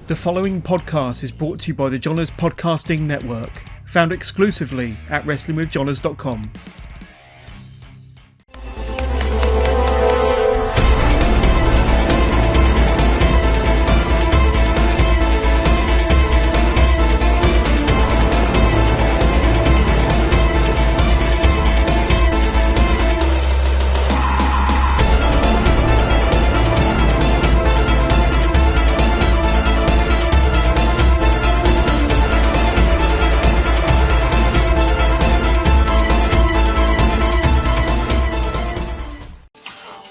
The following podcast is brought to you by the Johners Podcasting Network, found exclusively at WrestlingWithJohners.com.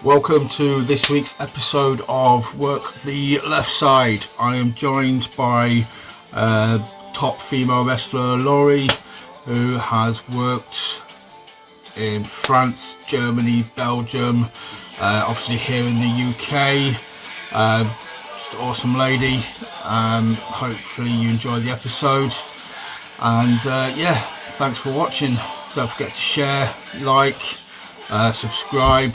Welcome to this week's episode of Work the Left Side. I am joined by top female wrestler Lory, who has worked in France, Germany, Belgium, obviously here in the UK. Just an awesome lady. Hopefully you enjoy the episode. And thanks for watching. Don't forget to share, like, subscribe.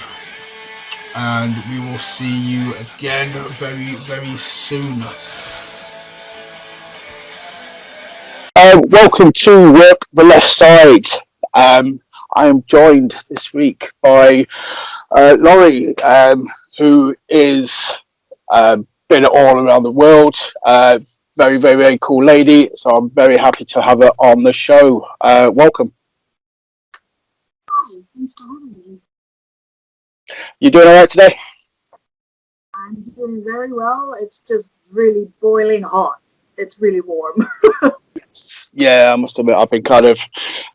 And we will see you again very, very soon. Welcome to Work the Left Side. I am joined this week by Lory, who is been all around the world. Very, very, very cool lady. So I'm very happy to have her on the show. Welcome. Hi, thanks for having me. You doing all right today? I'm doing very well. It's just really boiling hot. It's really warm. Yeah, I must admit, I've been kind of,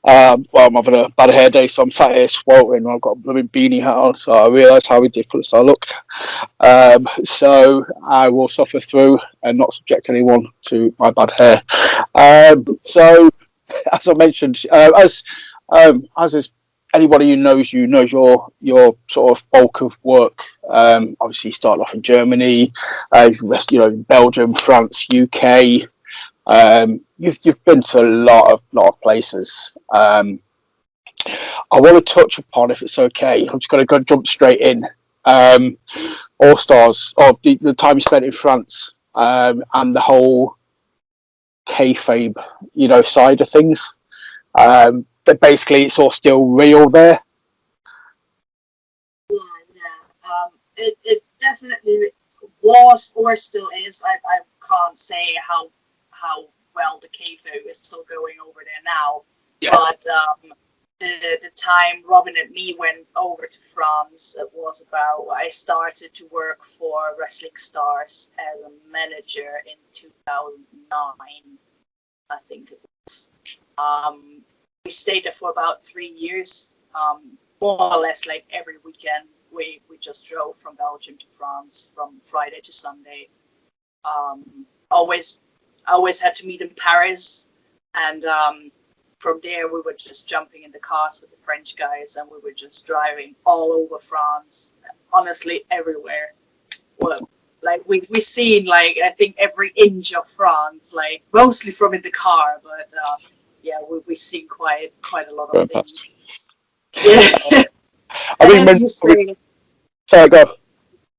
I'm having a bad hair day, so I'm sat here sweltering. I've got a blooming beanie hat on, so I realise how ridiculous I look. So I will suffer through and not subject anyone to my bad hair. So, as I mentioned, as is anybody who knows you knows your sort of bulk of work. Obviously, you started off in Germany, Belgium, France, UK. You've been to a lot of places. I want to touch upon, if it's okay, I'm just going to jump straight in. All Stars, or the time you spent in France, and the whole Kayfabe, side of things. But basically, it's all still real there. Yeah. It definitely was or still is. I can't say how well the Kayfabe is still going over there now. Yeah. But the time Robin and me went over to France, it was about, I started to work for Wrestling Stars as a manager in 2009, I think it was. We stayed there for about 3 years, more or less like every weekend. We just drove from Belgium to France from Friday to Sunday. Always had to meet in Paris, and from there we were just jumping in the cars with the French guys, and we were just driving all over France. Honestly, everywhere. Well, like we seen like I think every inch of France, like mostly from in the car, but. Yeah, we've seen quite a lot of things. Yeah. I mean, as you say, sorry, go.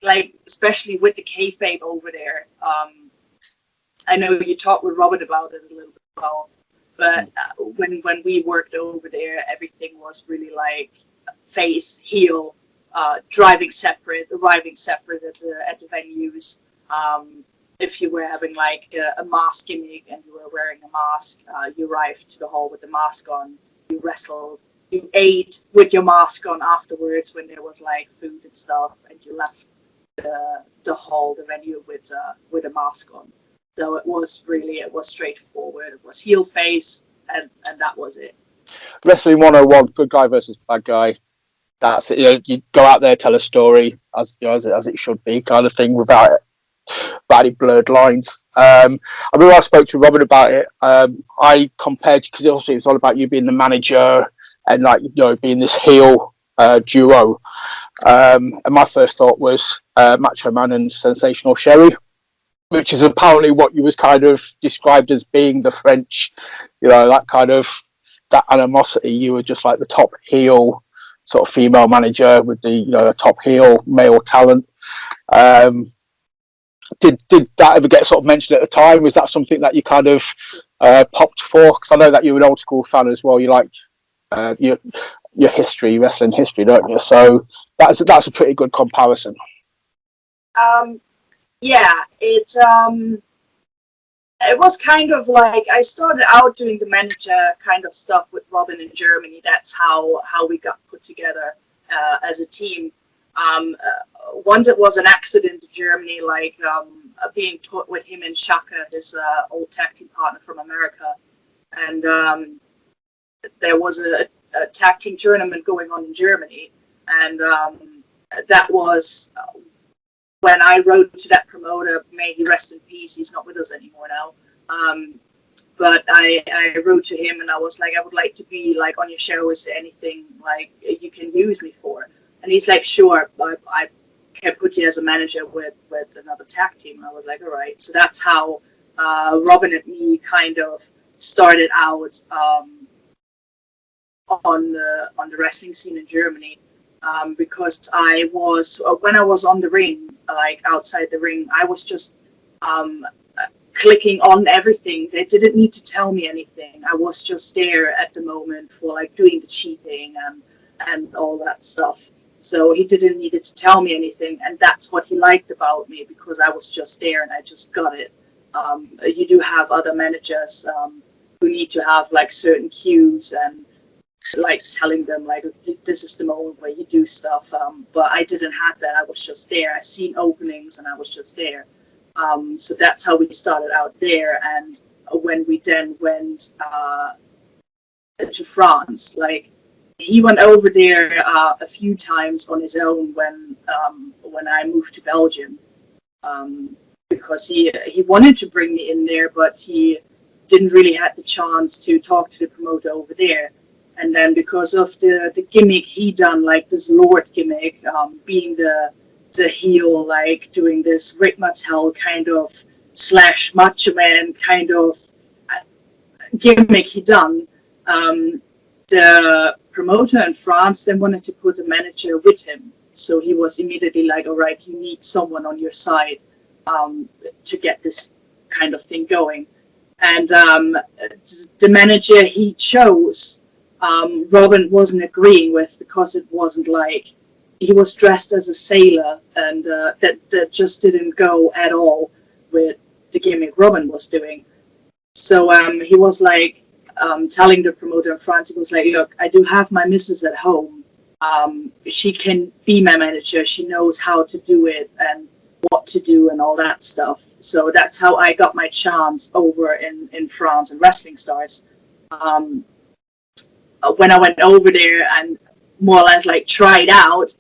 Like, especially with the Kayfabe over there, I know you talked with Robin about it a little bit as well, but when we worked over there, everything was really like face, heel, driving separate, arriving separate at the venues. If you were having like a mask gimmick and you were wearing a mask, you arrived to the hall with the mask on, you wrestled, you ate with your mask on afterwards when there was like food and stuff, and you left the hall, the venue with a mask on. So it was straightforward. It was heel face, and that was it. Wrestling 101, good guy versus bad guy. That's it. You go out there, tell a story as it should be, kind of thing, without any blurred lines. I remember I spoke to Robin about it. I compared, because obviously it's all about you being the manager and being this heel duo. And my first thought was Macho Man and Sensational Sherry, which is apparently what you was kind of described as being the French, that animosity. You were just like the top heel sort of female manager with the top heel male talent. did that ever get sort of mentioned at the time? Was that something that you kind of popped for? Because I know that you're an old school fan as well. You like your history, wrestling history, don't you? So that's a pretty good comparison. Yeah, it was kind of like I started out doing the manager kind of stuff with Robin in Germany. That's how we got put together as a team. Once it was an accident in Germany, like being put with him and Shaka, his old tag team partner from America, and there was a tag team tournament going on in Germany, and that was when I wrote to that promoter. May he rest in peace. He's not with us anymore now. But I wrote to him and I was like, I would like to be like on your show. Is there anything like you can use me for? And he's like, sure, I can put you as a manager with another tag team. And I was like, all right. So that's how Robin and me kind of started out on the wrestling scene in Germany. Because when I was on the ring, like outside the ring, I was just clicking on everything. They didn't need to tell me anything. I was just there at the moment for like doing the cheating and all that stuff. So he didn't need to tell me anything, and that's what he liked about me, because I was just there and I just got it. You do have other managers who need to have like certain cues and like telling them like this is the moment where you do stuff, but I didn't have that. I was just there. I seen openings and I was just there. So that's how we started out there. And when we then went to France, like he went over there a few times on his own when I moved to Belgium, because he wanted to bring me in there, but he didn't really have the chance to talk to the promoter over there. And then because of the gimmick he done, like this Lord gimmick, being the heel, like doing this Rick Martel kind of / Macho Man kind of gimmick he done, the promoter in France then wanted to put a manager with him. So he was immediately like, all right, you need someone on your side to get this kind of thing going. And the manager he chose, Robin wasn't agreeing with, because it wasn't like he was dressed as a sailor, and that just didn't go at all with the gimmick Robin was doing. So he was like telling the promoter in France, he was like, look, I do have my missus at home. She can be my manager. She knows how to do it and what to do and all that stuff. So that's how I got my chance over in France and Wrestling Stars. When I went over there and more or less like tried out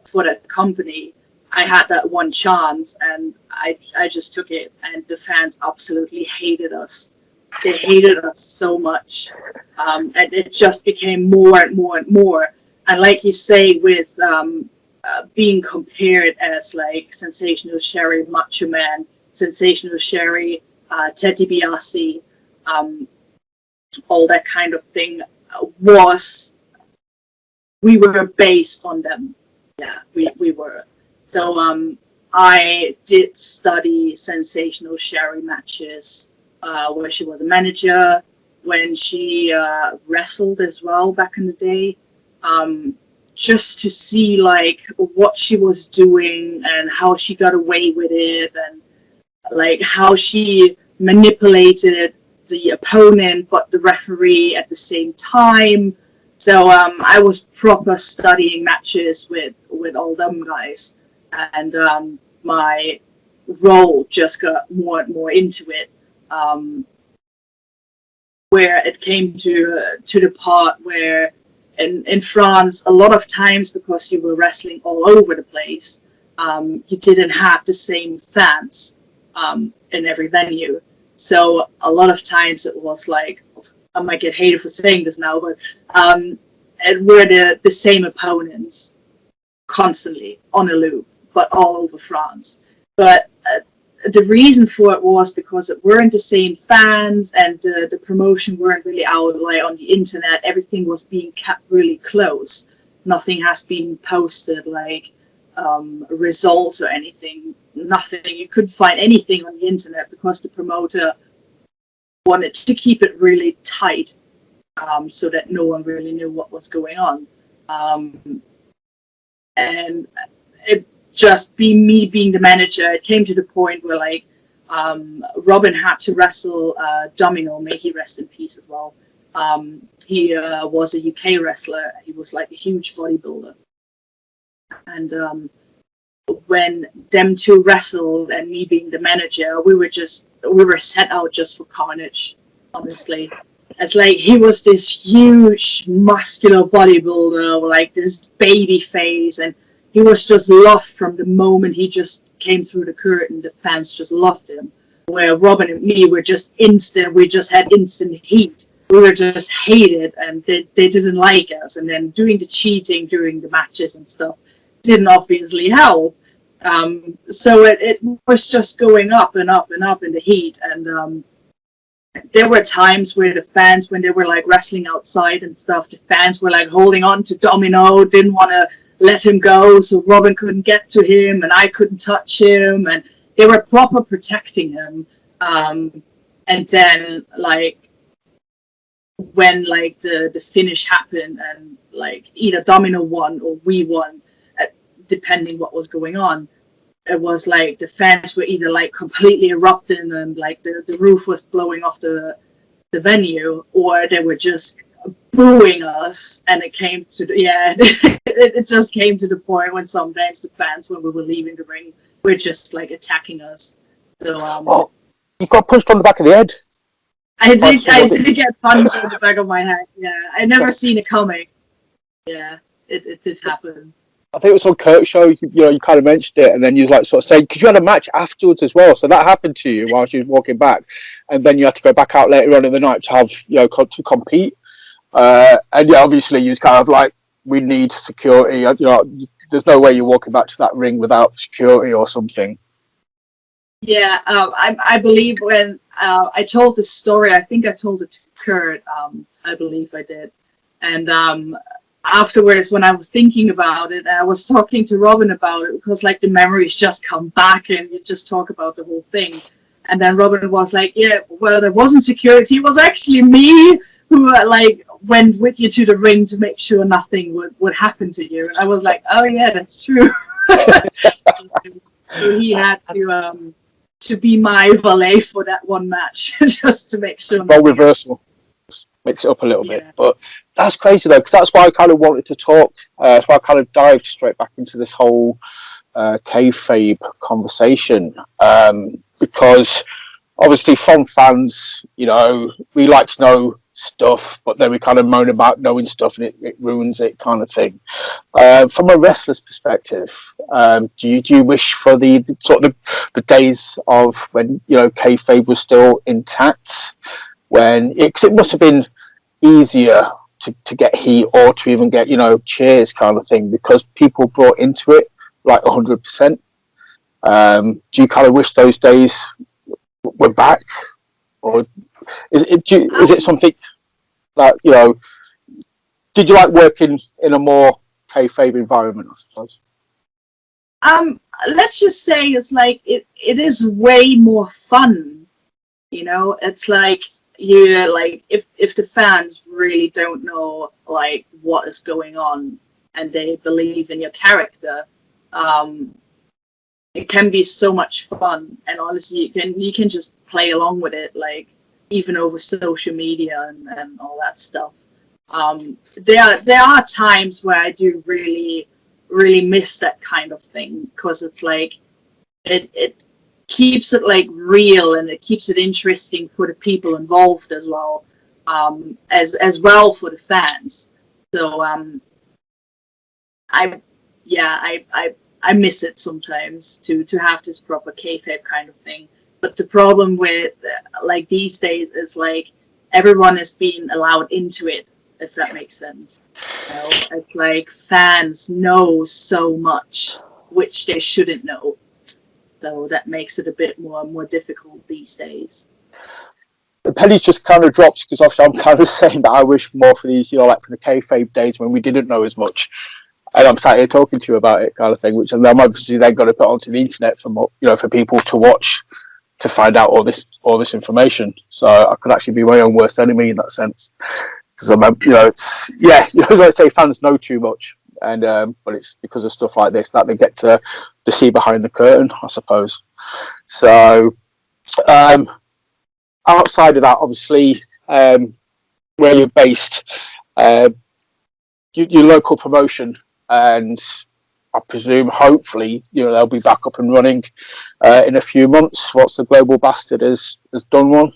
for that company, I had that one chance and I just took it, and the fans absolutely hated us. They hated us so much, and it just became more and more and more. And like you say, with being compared as like Sensational Sherry, Macho Man, Sensational Sherry, Ted DiBiase, all that kind of thing, we were based on them. Yeah, we were. So I did study Sensational Sherry matches where she was a manager, when she wrestled as well back in the day, just to see like what she was doing and how she got away with it, and like how she manipulated the opponent but the referee at the same time. So I was proper studying matches with all them guys, and my role just got more and more into it, where it came to the part where in France, a lot of times, because you were wrestling all over the place, you didn't have the same fans in every venue. So a lot of times it was like, I might get hated for saying this now, but it were the same opponents constantly on a loop, but all over France. But the reason for it was because it weren't the same fans, and the promotion weren't really out like on the internet. Everything was being kept really close. Nothing has been posted like results or anything nothing. You couldn't find anything on the internet because the promoter wanted to keep it really tight, so that no one really knew what was going on. And it just being the manager, it came to the point where like Robin had to wrestle Domino, may he rest in peace as well. He was a UK wrestler. He was like a huge bodybuilder. And when them two wrestled and me being the manager, we were set out just for carnage, honestly. It's like he was this huge muscular bodybuilder, like this baby face, and he was just loved from the moment he just came through the curtain. The fans just loved him. Where Robin and me were just instant, we just had instant heat. We were just hated, and they didn't like us. And then doing the cheating during the matches and stuff didn't obviously help. So it was just going up and up and up in the heat. And there were times where the fans, when they were like wrestling outside and stuff, the fans were like holding on to Domino, didn't want to let him go, so Robin couldn't get to him and I couldn't touch him, and they were proper protecting him. And then like when like the finish happened and like either Domino won or we won, depending what was going on, it was like the fans were either like completely erupting and like the roof was blowing off the venue, or they were just booing us. And it came to it just came to the point when sometimes the fans, when we were leaving the ring, were just like attacking us. So you got punched on the back of the head. I did get punched in the back of my head. Yeah, I never seen it coming. Yeah, it did happen. I think it was on Kurt's show, you kind of mentioned it, and then you was like sort of saying, because you had a match afterwards as well, so that happened to you while you was walking back, and then you had to go back out later on in the night to have, to compete. And yeah, obviously you was kind of like, we need security. There's no way you're walking back to that ring without security or something. Yeah, I believe when I told this story, I think I told it to Kurt. I believe I did, and afterwards, when I was thinking about it, I was talking to Robin about it, because like the memories just come back and you just talk about the whole thing. And then Robin was like, yeah, well, there wasn't security. It was actually me who like went with you to the ring to make sure nothing would happen to you. And I was like, oh yeah, that's true. So he had to be my valet for that one match, just to make sure. Role reversal. Mix it up a little bit, but that's crazy though, because that's why I kind of wanted to talk. That's why I kind of dived straight back into this whole kayfabe conversation, because obviously from fans, we like to know stuff, but then we kind of moan about knowing stuff and it ruins it, kind of thing. From a wrestler's perspective, do you wish for the sort of the days of when kayfabe was still intact? Because it must have been easier to get heat or to even get cheers, kind of thing, because people brought into it like 100%. Do you kind of wish those days were back, or is it something that did you like working in a more kayfabe environment, I suppose? Let's just say it's like it is way more fun. It's like if the fans really don't know like what is going on and they believe in your character, it can be so much fun. And honestly, you can just play along with it, like even over social media and all that stuff. There are times where I do really miss that kind of thing, because it's like it keeps it like real, and it keeps it interesting for the people involved as well, as well for the fans. So I miss it sometimes to have this proper kayfabe kind of thing. But the problem with like these days is like everyone is being allowed into it, if that makes sense. It's like fans know so much which they shouldn't know. So that makes it a bit more difficult these days. The penny's just kind of dropped, because obviously I'm kind of saying that I wish more for these, like for the kayfabe days when we didn't know as much. and I'm sat here talking to you about it, kind of thing. Which I'm obviously then going to put onto the internet for people to watch, to find out all this information. So I could actually be my own worst enemy in that sense, because it's like say fans know too much, and but it's because of stuff like this that they get to see behind the curtain, I suppose. So outside of that, obviously, where you're based, your local promotion, and I presume, hopefully, they'll be back up and running in a few months. What's the Global Bastard has done one.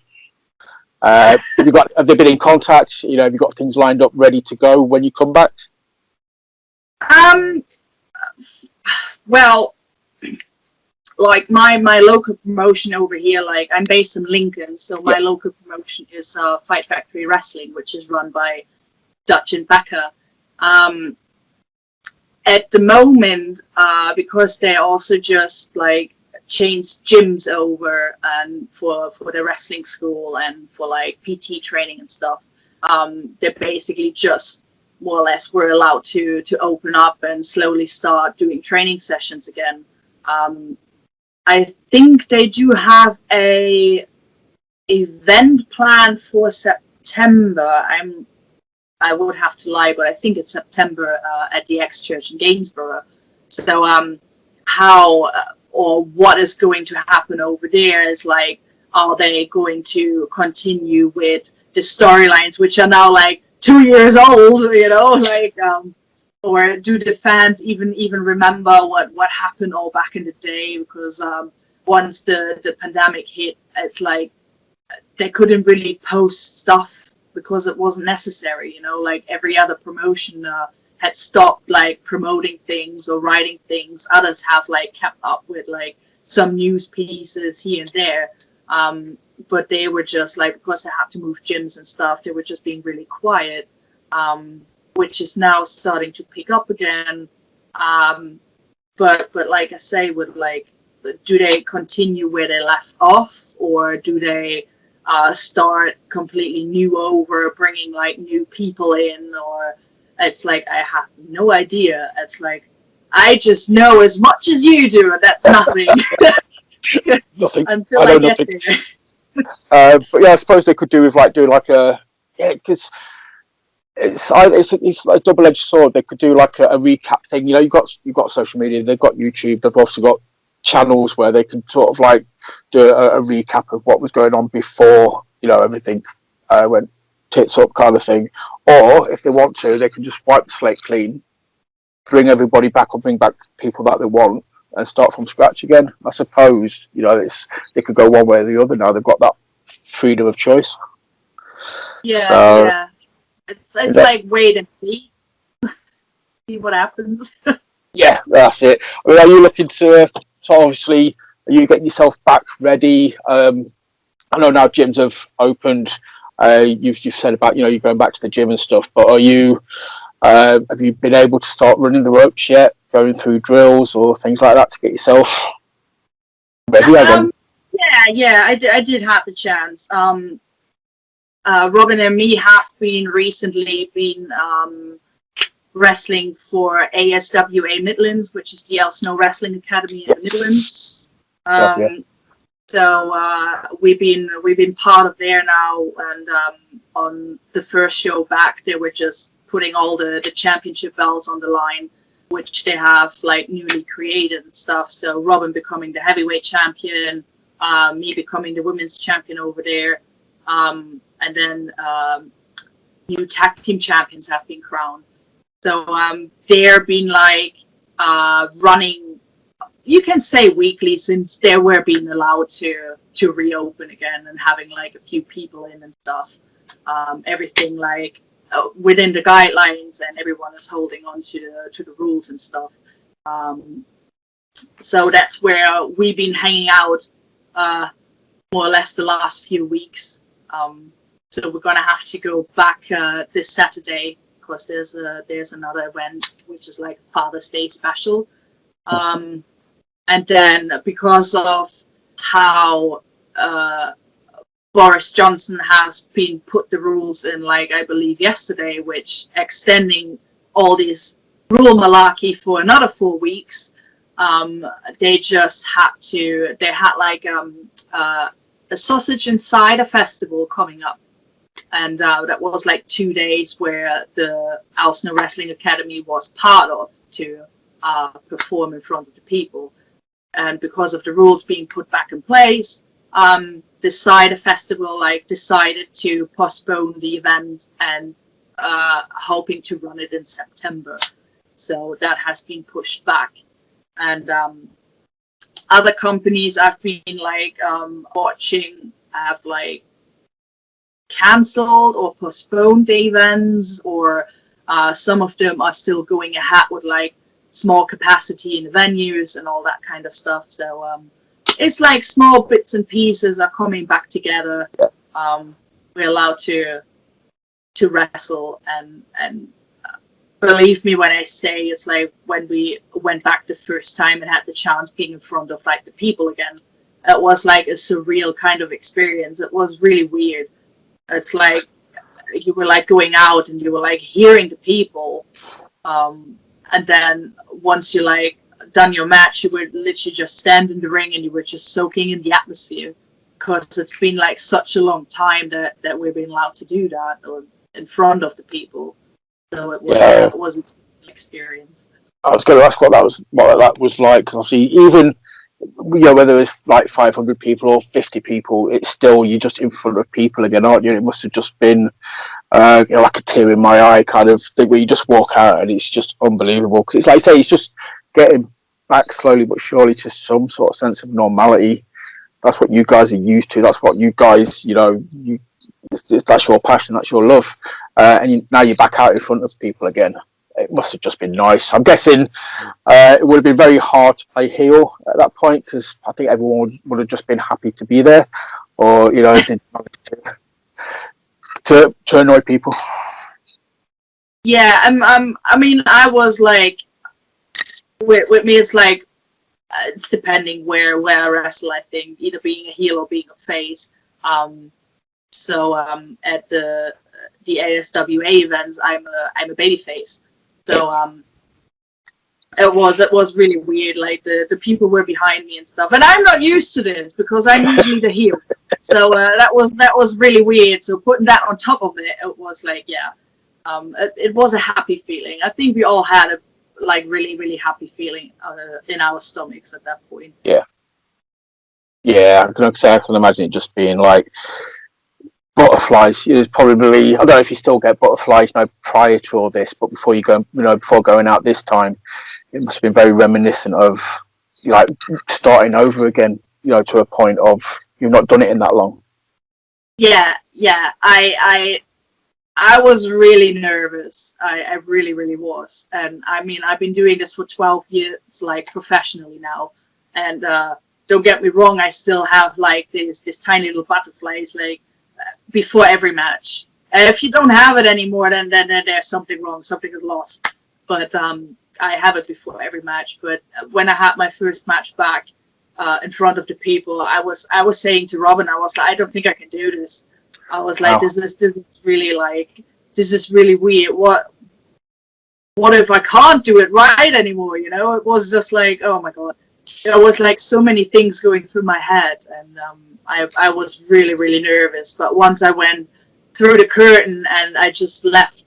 Have they been in contact? Have you got things lined up ready to go when you come back? Well, like my local promotion over here, like I'm based in Lincoln, so my local promotion is Fight Factory Wrestling, which is run by Dutch and Becca. At the moment, because they also just like changed gyms over and for the wrestling school and for like PT training and stuff, they basically just more or less were allowed to open up and slowly start doing training sessions again. I think they do have a event planned for September. I would have to lie, but I think it's September at the X Church in Gainsborough. So how or what is going to happen over there is like, are they going to continue with the storylines, which are now like 2 years old, or do the fans even remember what happened all back in the day? Because once the pandemic hit, it's like they couldn't really post stuff because it wasn't necessary, like every other promotion had stopped like promoting things or writing things. Others have like kept up with like some news pieces here and there, but they were just like, because they had to move gyms and stuff, they were just being really quiet, which is now starting to pick up again. But like I say, with like, do they continue where they left off, or do they start completely new over, bringing like new people in? Or it's like, I have no idea. It's like, I just know as much as you do, and that's nothing. Nothing. Until I know I get nothing. there. But yeah, I suppose they could do with like doing like because it's like a double-edged sword. They could do like a recap thing. You've got social media, they've got YouTube, they've also got channels where they can sort of like do a recap of what was going on before everything went tits up, kind of thing. Or if they want to, they can just wipe the slate clean, bring everybody back, or bring back people that they want, and start from scratch again. I suppose they could go one way or the other now. They've got that freedom of choice. Yeah. It's like wait and see what happens. Yeah, that's it. I mean, are you looking to? So obviously, are you getting yourself back ready? I know now gyms have opened. You've said about you're going back to the gym and stuff, but are you? Have you been able to start running the ropes yet? Going through drills or things like that to get yourself ready again? Yeah, I did have the chance. Robin and me have recently been wrestling for ASWA Midlands, which is the El Snow Wrestling Academy in the Midlands. So we've been part of there now, and on the first show back, they were just putting all the championship belts on the line, which they have like newly created and stuff. So Robin becoming the heavyweight champion, me becoming the women's champion over there, and then new tag team champions have been crowned. So they're been like running, you can say weekly, since they were being allowed to reopen again and having like a few people in and stuff. Everything like within the guidelines, and everyone is holding on to the rules and stuff. So that's where we've been hanging out more or less the last few weeks. So we're gonna have to go back this Saturday, because there's another event which is like Father's Day special. And then because of how Boris Johnson has been put the rules in, like I believe yesterday, which extending all these rule malarkey for another 4 weeks. They just had like a sausage and cider festival coming up. And that was like 2 days where the Arsenal Wrestling Academy was part of to perform in front of the people. And because of the rules being put back in place, the cider festival decided to postpone the event and hoping to run it in September. So that has been pushed back. And other companies I've been watching have cancelled or postponed the events, or some of them are still going ahead with small capacity in the venues and all that kind of stuff. So it's small bits and pieces are coming back together. We're allowed to wrestle, and believe me when I say it's when we went back the first time and had the chance being in front of the people again, it was a surreal kind of experience. It was really weird. It's you were going out and you were hearing the people, and then once you done your match, you would literally just stand in the ring and you were just soaking in the atmosphere, because it's been such a long time that we've been allowed to do that in front of the people. So it was an experience. I was going to ask what that was like. Obviously, even whether it's 500 people or 50 people, it's still, you're just in front of people again, aren't you? It must have just been like a tear in my eye kind of thing, where you just walk out and it's just unbelievable. Because it's like I say, it's just getting back slowly but surely to some sort of sense of normality. That's what you guys are used to. That's what you guys, that's your passion, that's your love, and now you're back out in front of people again. It must have just been nice. I'm guessing it would have been very hard to play heel at that point, because I think everyone would have just been happy to be there, or didn't manage to annoy people. Yeah, I mean, I was with me, it's it's depending where I wrestle. I think either being a heel or being a face. So at the ASWA events, I'm a baby face. So it was really weird. The people were behind me and stuff, and I'm not used to this because I'm usually the heel. So that was really weird. So putting that on top of it, it was it was a happy feeling. I think we all had a really, really happy feeling in our stomachs at that point. Yeah, I can imagine it just being butterflies. There's probably, I don't know if you still get butterflies prior to all this, but before you go, before going out this time, it must have been very reminiscent of starting over again. To a point of you've not done it in that long. Yeah. I was really nervous. I really, really was. And I mean, I've been doing this for 12 years, professionally now. And don't get me wrong, I still have this tiny little butterflies before every match. If you don't have it anymore, then there's something wrong. Something is lost. But I have it before every match. But when I had my first match back in front of the people, I was saying to Robin, I was I don't think I can do this. I was this is really this is really weird. What if I can't do it right anymore? It was just oh my god. There was so many things going through my head, and I was really, really nervous. But once I went through the curtain and I just left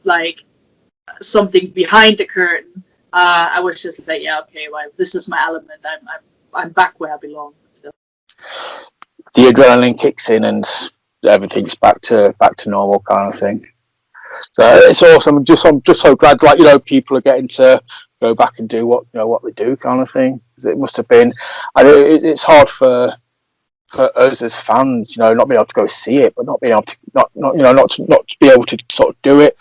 something behind the curtain, I was just yeah, okay, well, this is my element. I'm back where I belong. So. The adrenaline kicks in and everything's back to normal kind of thing. So it's awesome. I'm just so glad people are getting to go back and do what they do kind of thing. It must have been, it's hard for us as fans, not being able to go see it, but not being able to not to be able to sort of do it,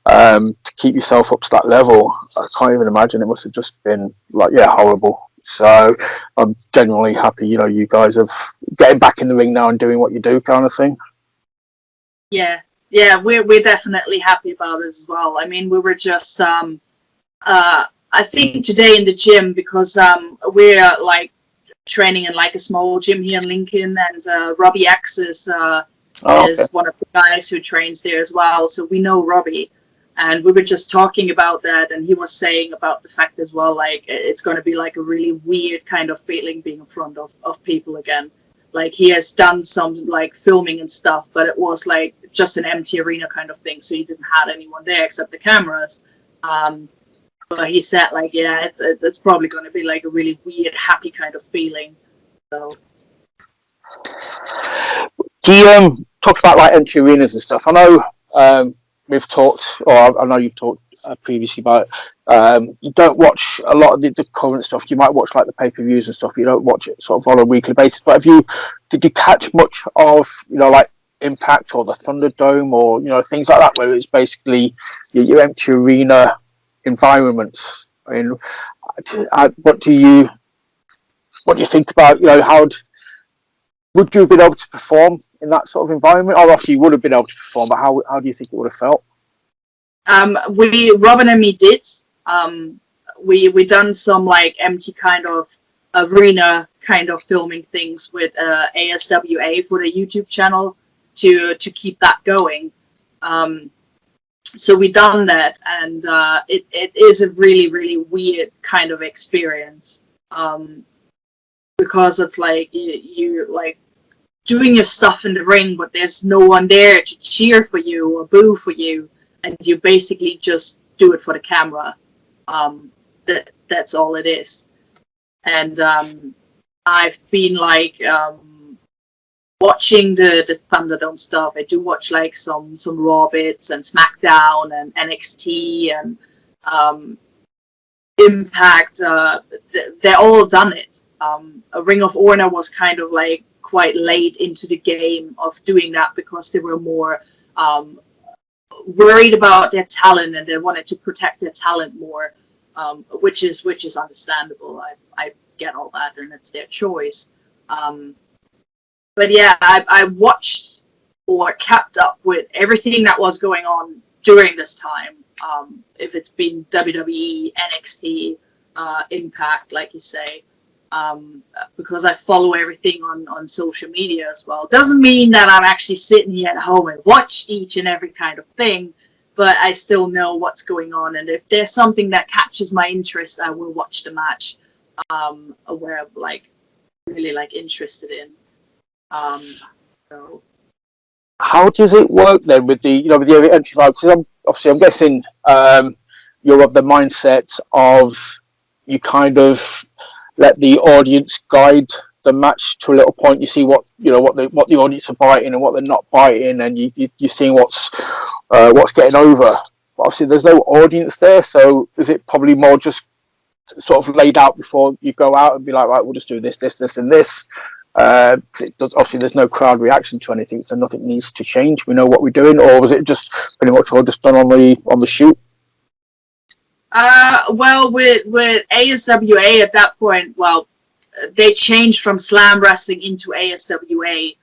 to keep yourself up to that level. I can't even imagine. It must have just been horrible. So I'm genuinely happy, you guys have getting back in the ring now and doing what you do kind of thing. Yeah, we're definitely happy about it as well. I mean, we were just I think today in the gym, because we're training in a small gym here in Lincoln, and Robbie X is one of the guys who trains there as well. So we know Robbie. And we were just talking about that, and he was saying about the fact as well, like it's going to be like a really weird kind of feeling being in front of people again. Like he has done some like filming and stuff, but it was like just an empty arena kind of thing, so he didn't have anyone there except the cameras. But he said like, yeah, it's probably going to be like a really weird, happy kind of feeling. So. Do you talk about like empty arenas and stuff? I know we've talked, or I know you've talked previously about you don't watch a lot of the current stuff. You might watch like the pay-per-views and stuff. You don't watch it sort of on a weekly basis. But did you catch much of like Impact or the Thunderdome or things like that, where it's basically your empty arena environments? I mean, what do you think about how would you have been able to perform in that sort of environment? Or obviously you would have been able to perform, but how do you think it would have felt? Robin and me did. We done some like empty kind of arena kind of filming things with ASWA for the YouTube channel to keep that going. So we done that, and it is a really, really weird kind of experience. Because it's like you like doing your stuff in the ring, but there's no one there to cheer for you or boo for you, and you basically just do it for the camera. That's all it is. And I've been like watching the Thunderdome stuff. I do watch like some Raw bits and SmackDown and NXT and Impact. They're all done it. A Ring of Honor was kind of like quite late into the game of doing that because they were more worried about their talent and they wanted to protect their talent more, which is understandable. I get all that, and it's their choice. But yeah, I watched or kept up with everything that was going on during this time. If it's been WWE, NXT, Impact, like you say. Because I follow everything on social media as well. Doesn't mean that I'm actually sitting here at home and watch each and every kind of thing, but I still know what's going on. And if there's something that catches my interest, I will watch the match where I'm like really like interested in. So. How does it work then with the with the entry vibe? Because I'm guessing you're of the mindset of you kind of let the audience guide the match to a little point. You see what what the audience are biting and what they're not biting, and you're seeing what's getting over. But obviously, there's no audience there, so is it probably more just sort of laid out before you go out and be like, right, we'll just do this, and this. Obviously, there's no crowd reaction to anything, so nothing needs to change. We know what we're doing, or was it just pretty much all just done on the shoot? Well, with ASWA at that point, well, they changed from Slam Wrestling into ASWA.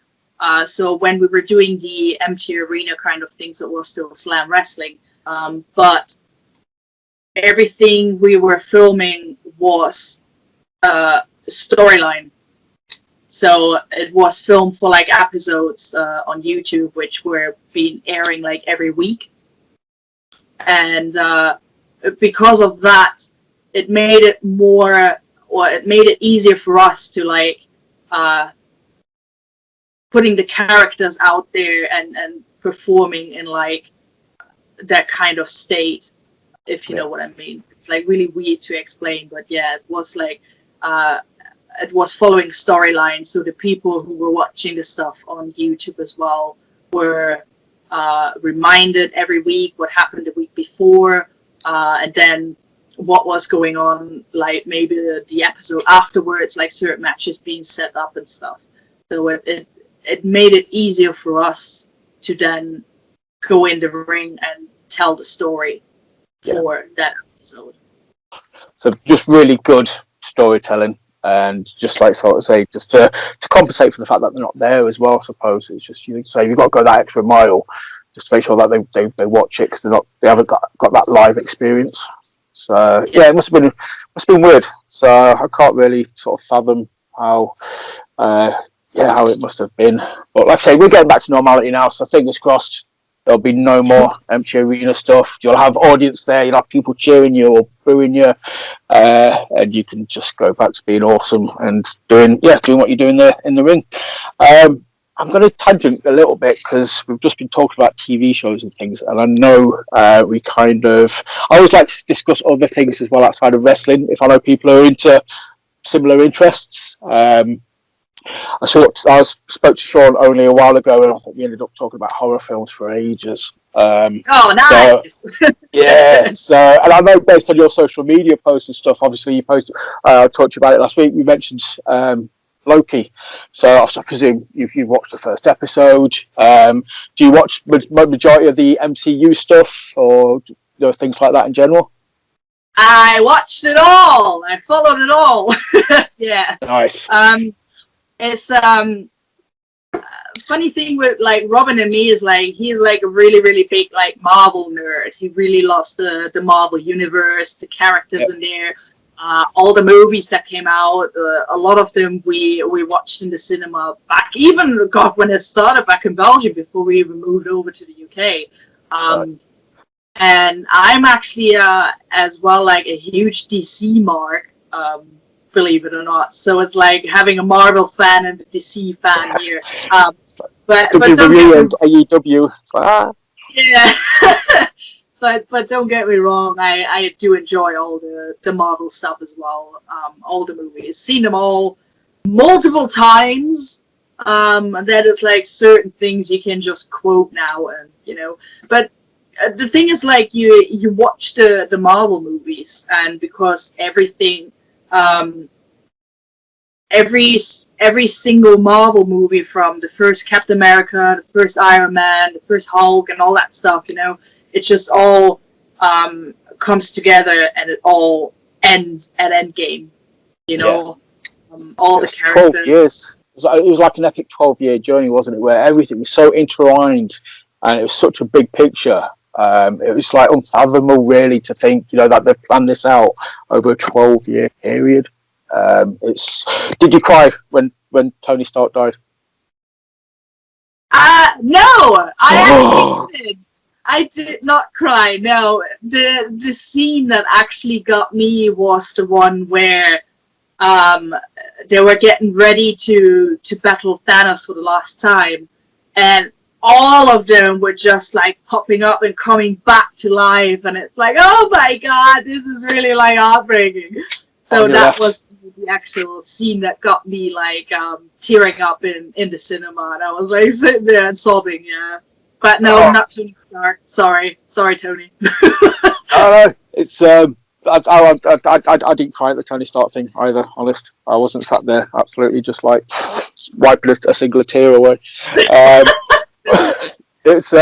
So when we were doing the empty arena kind of things, it was still Slam Wrestling. But everything we were filming was storyline. So it was filmed for like episodes on YouTube, which were being airing like every week. And because of that, it made it easier for us to like putting the characters out there and performing in like that kind of state, if you know what I mean. It's like really weird to explain, but yeah, it was like it was following storylines, so the people who were watching the stuff on YouTube as well were reminded every week what happened the week before, and then what was going on, like maybe the episode afterwards, like certain matches being set up and stuff. So it made it easier for us to then go in the ring and tell the story for that episode. So just really good storytelling, and just like sort of say, just to compensate for the fact that they're not there as well. I suppose it's just you've got to go that extra mile just to make sure that they watch it, because they haven't got that live experience. So yeah, it must have been weird. So I can't really sort of fathom how it must have been. But like I say, we're getting back to normality now. So fingers crossed There'll be no more empty arena stuff. You'll have audience there. You'll have people cheering you or booing you, and you can just go back to being awesome and doing what you're doing there in the ring. I'm going to tangent a little bit because we've just been talking about TV shows and things, and I know I always like to discuss other things as well outside of wrestling if I know people are into similar interests. I spoke to Sean only a while ago, and I think we ended up talking about horror films for ages. Oh, nice! So, and I know based on your social media posts and stuff, obviously you posted. I talked to you about it last week. You mentioned Loki, so I presume you've watched the first episode. Do you watch majority of the MCU stuff, or things like that in general? I watched it all. I followed it all. Yeah. Nice. It's funny thing with like Robin and me is like he's like a really really big like Marvel nerd. He really loves the Marvel universe, the characters in there, all the movies that came out. A lot of them we watched in the cinema back, even when it started back in Belgium before we even moved over to the UK. Nice. And I'm actually as well like a huge DC mark. Believe it or not, so it's like having a Marvel fan and a DC fan here. But WWE and AEW. Yeah. but don't get me wrong, I do enjoy all the Marvel stuff as well. All the movies, seen them all multiple times. And that is like certain things you can just quote now, and But the thing is, like you watch the Marvel movies, and because everything. Every single Marvel movie, from the first Captain America, the first Iron Man, the first Hulk, and all that stuff, it just all comes together, and it all ends at Endgame. All the characters. 12 years. It was like an epic 12-year journey, wasn't it? Where everything was so intertwined, and it was such a big picture. It was like unfathomable, really, to think, that they planned this out over a 12-year period. Did you cry when Tony Stark died? No, I actually did. I did not cry. No, the scene that actually got me was the one where they were getting ready to battle Thanos for the last time, and all of them were just like popping up and coming back to life, and it's like, oh my god, this is really like heartbreaking. So that was the actual scene that got me like tearing up in the cinema, and I was like sitting there and sobbing. Yeah, but no, not Tony Stark. Sorry, Tony. No, it's I didn't cry at the Tony Stark thing either. Honest, I wasn't sat there absolutely just like wiping a single tear away. It's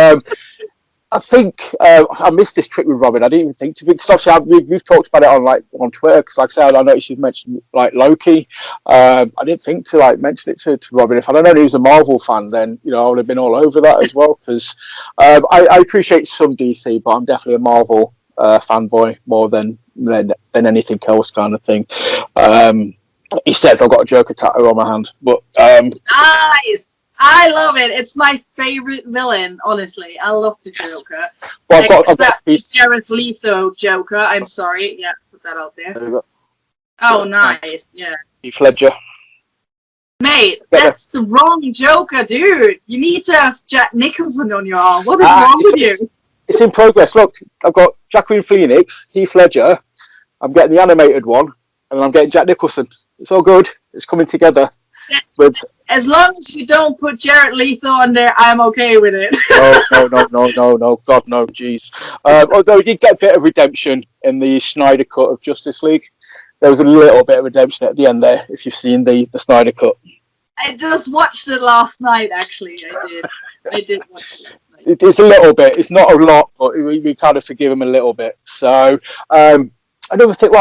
I think I missed this trick with Robin. I didn't even think to, because obviously we've talked about it on Twitter. Because like I said, I noticed you've mentioned like Loki. I didn't think to like mention it to Robin. If I'd known he was a Marvel fan, then I would have been all over that as well. Because I appreciate some DC, but I'm definitely a Marvel fanboy more than anything else, kind of thing. He says I've got a Joker tattoo on my hand, but nice. I love it. It's my favorite villain, honestly. I love the Joker. Well, I've got Jared Leto Joker. I'm sorry. Yeah, put that out there. Oh, nice. Yeah. Heath Ledger. Mate, that's the wrong Joker, dude. You need to have Jack Nicholson on your arm. What is wrong with you? It's in progress. Look, I've got Joaquin Phoenix, Heath Ledger. I'm getting the animated one, and I'm getting Jack Nicholson. It's all good. It's coming together. As long as you don't put Jared Leto on there, I'm okay with it. No. God, no, jeez. Although he did get a bit of redemption in the Snyder cut of Justice League. There was a little bit of redemption at the end there, if you've seen the Snyder cut. I just watched it last night, actually. I did watch it last night. It's a little bit. It's not a lot, but we kind of forgive him a little bit. So, another thing,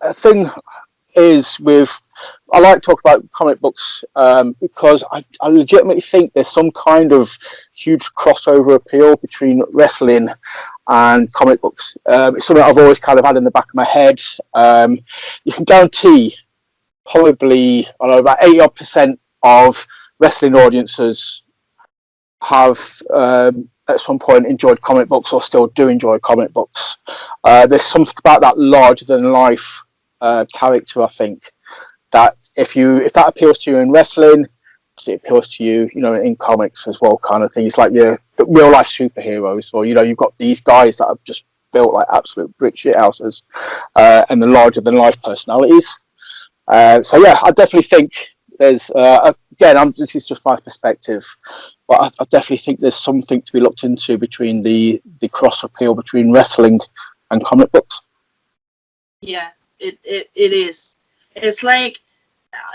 a thing is I like to talk about comic books because I legitimately think there's some kind of huge crossover appeal between wrestling and comic books. It's something I've always kind of had in the back of my head. You can guarantee probably about 80% of wrestling audiences have at some point enjoyed comic books or still do enjoy comic books. There's something about that larger than life character, I think, that if that appeals to you in wrestling, it appeals to you, in comics as well, kind of thing. It's like the real life superheroes, or you've got these guys that have just built like absolute brick shit houses, and the larger than life personalities. So yeah, I definitely think there's again, this is just my perspective, but I definitely think there's something to be looked into between the cross appeal between wrestling and comic books. Yeah, it is. It's like,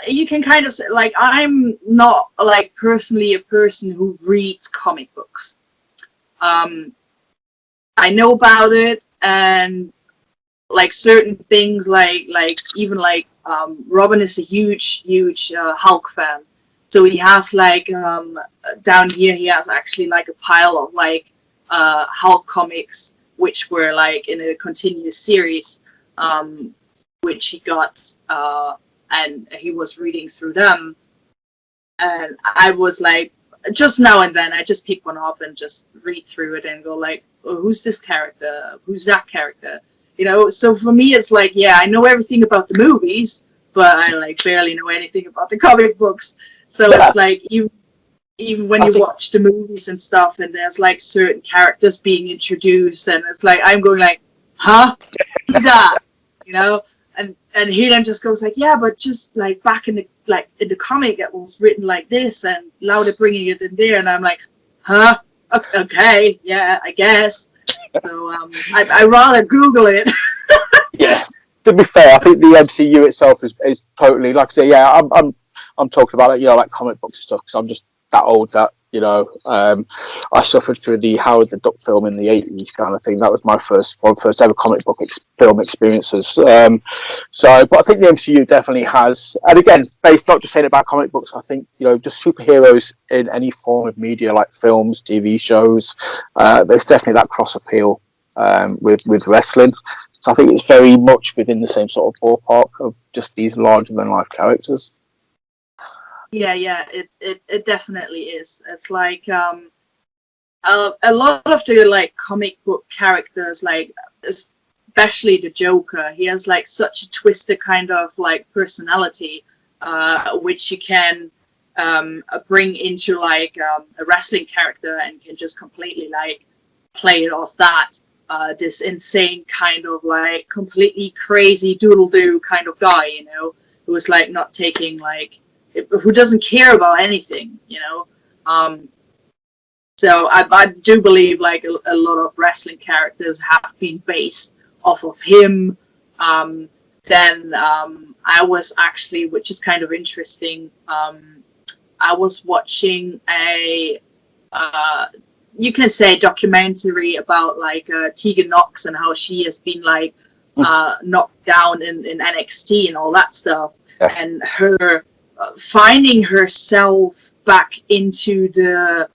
you can kind of say, like, I'm not like personally a person who reads comic books. I know about it, and like certain things, like even like Robin is a huge Hulk fan, so he has like down here he has actually like a pile of like Hulk comics, which were like in a continuous series, which he got, and he was reading through them, and I was like, just now and then I just pick one up and just read through it and go like, oh, who's this character, who's that character, so for me it's like, yeah, I know everything about the movies, but I like barely know anything about the comic books. So yeah. It's like, even when you watch the movies and stuff, and there's like certain characters being introduced, and it's like I'm going like, huh, who's that, and he then just goes like, yeah, but just like back in the comic it was written like this, and Lauda bringing it in there, and I'm like, huh, okay, yeah, I guess. So I rather Google it. Yeah, to be fair, I think the MCU itself is totally, like I say, yeah, I'm talking about it, like comic books and stuff, because I'm just that old that I suffered through the Howard the Duck film in the 80s kind of thing. That was my first ever comic book film experiences. So, but I think the MCU definitely has, and again, based not just saying about comic books, I think just superheroes in any form of media, like films, TV shows. There's definitely that cross appeal with wrestling. So I think it's very much within the same sort of ballpark of just these larger than life characters. Yeah, it definitely is. It's like a lot of the like comic book characters, like especially the Joker, he has like such a twisted kind of like personality, which you can bring into like a wrestling character, and can just completely like play it off that. This insane kind of like completely crazy doodle-doo kind of guy, who is like not taking like, who doesn't care about anything, so I do believe like a lot of wrestling characters have been based off of him. Then I was actually, which is kind of interesting, I was watching a you can say documentary about like Tegan Knox and how she has been like knocked down in NXT and all that stuff, and her finding herself back into the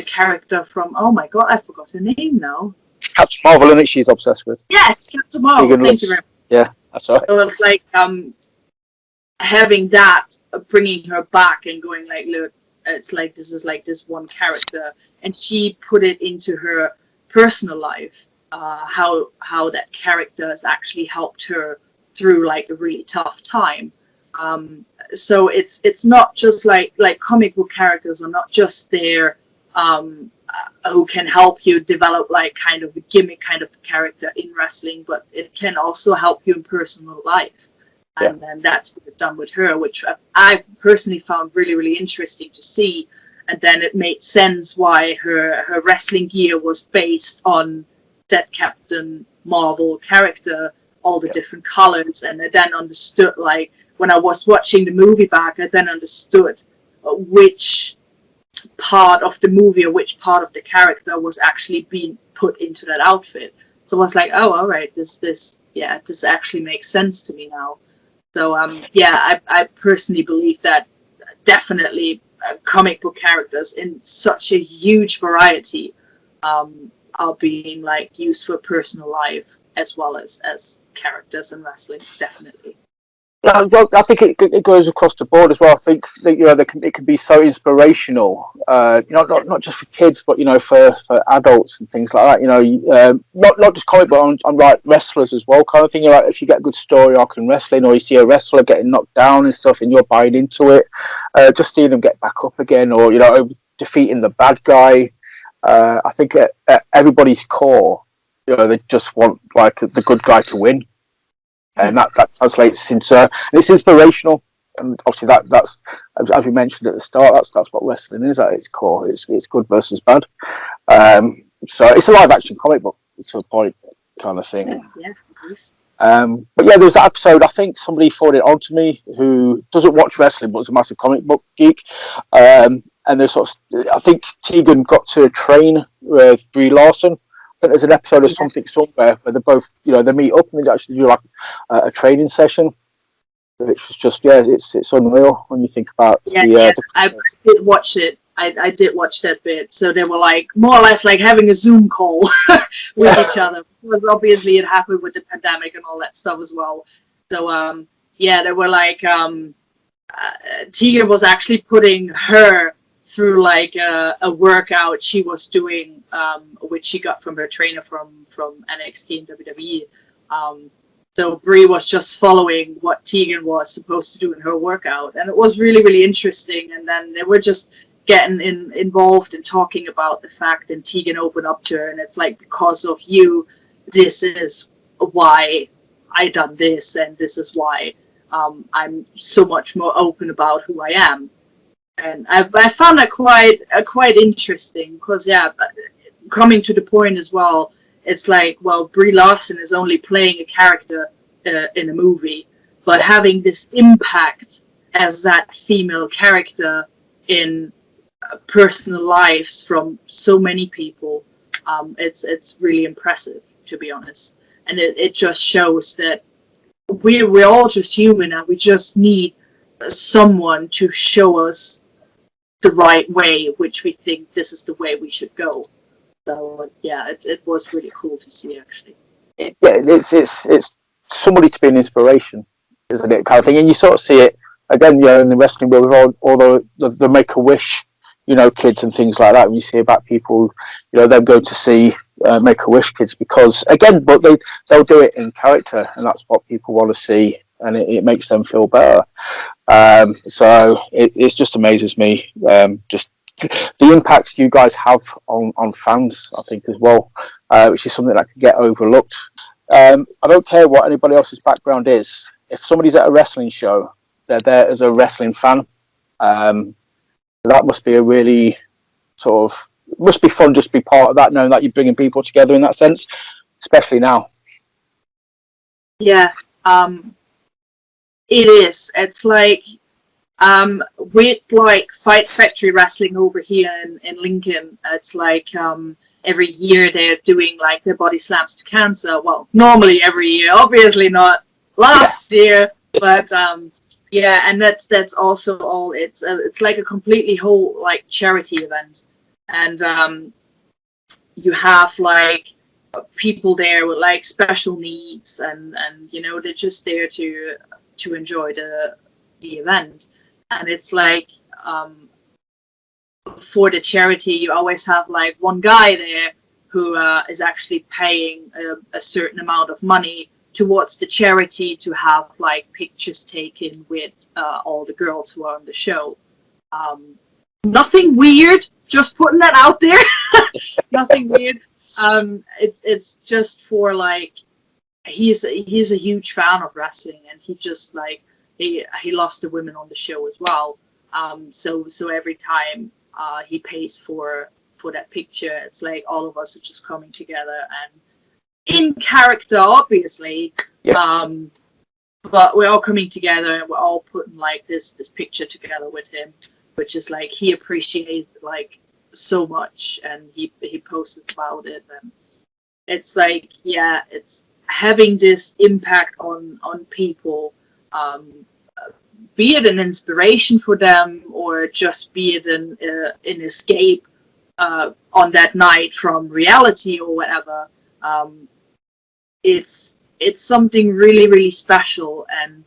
character from, oh my god, I forgot her name now. Captain Marvel, isn't it? She's obsessed with. Yes, Captain Marvel. Thank you very much. Yeah, that's right. So it's like having that, bringing her back and going like, look, it's like this is like this one character, and she put it into her personal life. How that character has actually helped her through like a really tough time. So it's not just like comic book characters are not just there who can help you develop like kind of a gimmick kind of character in wrestling, but it can also help you in personal life. And then that's what we've done with her, which I personally found really, really interesting to see. And then it made sense why her wrestling gear was based on that Captain Marvel character, all the different colors. And I then understood, like, when I was watching the movie back, I then understood which part of the movie or which part of the character was actually being put into that outfit. So I was like, oh, all right, this actually makes sense to me now. So I personally believe that definitely comic book characters in such a huge variety are being like used for personal life as well as characters in wrestling, definitely. Well, I think it goes across the board as well. I think that, it can be so inspirational. Not just for kids, but for adults and things like that. Not just comic, but on like wrestlers as well, kind of thing. Like if you get a good story arc in wrestling, or you see a wrestler getting knocked down and stuff, and you're buying into it, just seeing them get back up again, or defeating the bad guy. I think at everybody's core, they just want like the good guy to win. And that translates into it's inspirational, and obviously that's as we mentioned at the start. That's what wrestling is at its core. It's good versus bad. So it's a live action comic book to a point, kind of thing. Yeah, please. But yeah, there was that episode. I think somebody forwarded it on to me who doesn't watch wrestling but is a massive comic book geek. And there's I think Tegan got to train with Brie Larson. I think there's an episode of something somewhere where they both, they meet up and they actually do like a training session, which was just, it's unreal when you think about I did watch it. I did watch that bit. So they were like more or less like having a Zoom call with each other, because obviously it happened with the pandemic and all that stuff as well. So they were like Tegan was actually putting her through like a workout she was doing, which she got from her trainer from NXT and WWE. So Brie was just following what Tegan was supposed to do in her workout, and it was really, really interesting. And then they were just getting involved and talking about the fact that Tegan opened up to her, and it's like, because of you, this is why I done this, and this is why I'm so much more open about who I am. And I found that quite interesting, because coming to the point as well, it's like, well, Brie Larson is only playing a character in a movie, but having this impact as that female character in personal lives from so many people, it's really impressive, to be honest. And it just shows that we're all just human, and we just need someone to show us the right way, which we think this is the way we should go. So it was really cool to see, actually. It's somebody to be an inspiration, isn't it, kind of thing? And you sort of see it again, in the wrestling world with all the Make-A-Wish, kids and things like that. When you see about people, them go to see Make-A-Wish kids, because again, but they'll do it in character, and that's what people want to see, and it makes them feel better. So it just amazes me, just the impact you guys have on fans, I think, as well, which is something that can get overlooked. I don't care what anybody else's background is. If somebody's at a wrestling show, they're there as a wrestling fan. That must be a really must be fun just to be part of that, knowing that you're bringing people together in that sense, especially now. Yeah, it is. It's like with like Fight Factory Wrestling over here in Lincoln, it's like every year they're doing like their body slams to cancer. Well, normally every year, obviously not last year, but and that's also all. It's like a completely whole like charity event, and you have like people there with like special needs, and they're just there to enjoy the event. And it's like for the charity, you always have like one guy there who is actually paying a certain amount of money towards the charity to have like pictures taken with all the girls who are on the show. Nothing weird, just putting that out there. Nothing weird. It's just for like, he's a huge fan of wrestling, and he just like he loves the women on the show as well. So every time he pays for that picture, it's like all of us are just coming together and in character, obviously. Yes. But we're all coming together, and we're all putting like this picture together with him, which is like he appreciates like so much, and he posted about it, and it's like it's having this impact on people, be it an inspiration for them, or just be it an escape on that night from reality or whatever. It's something really, really special, and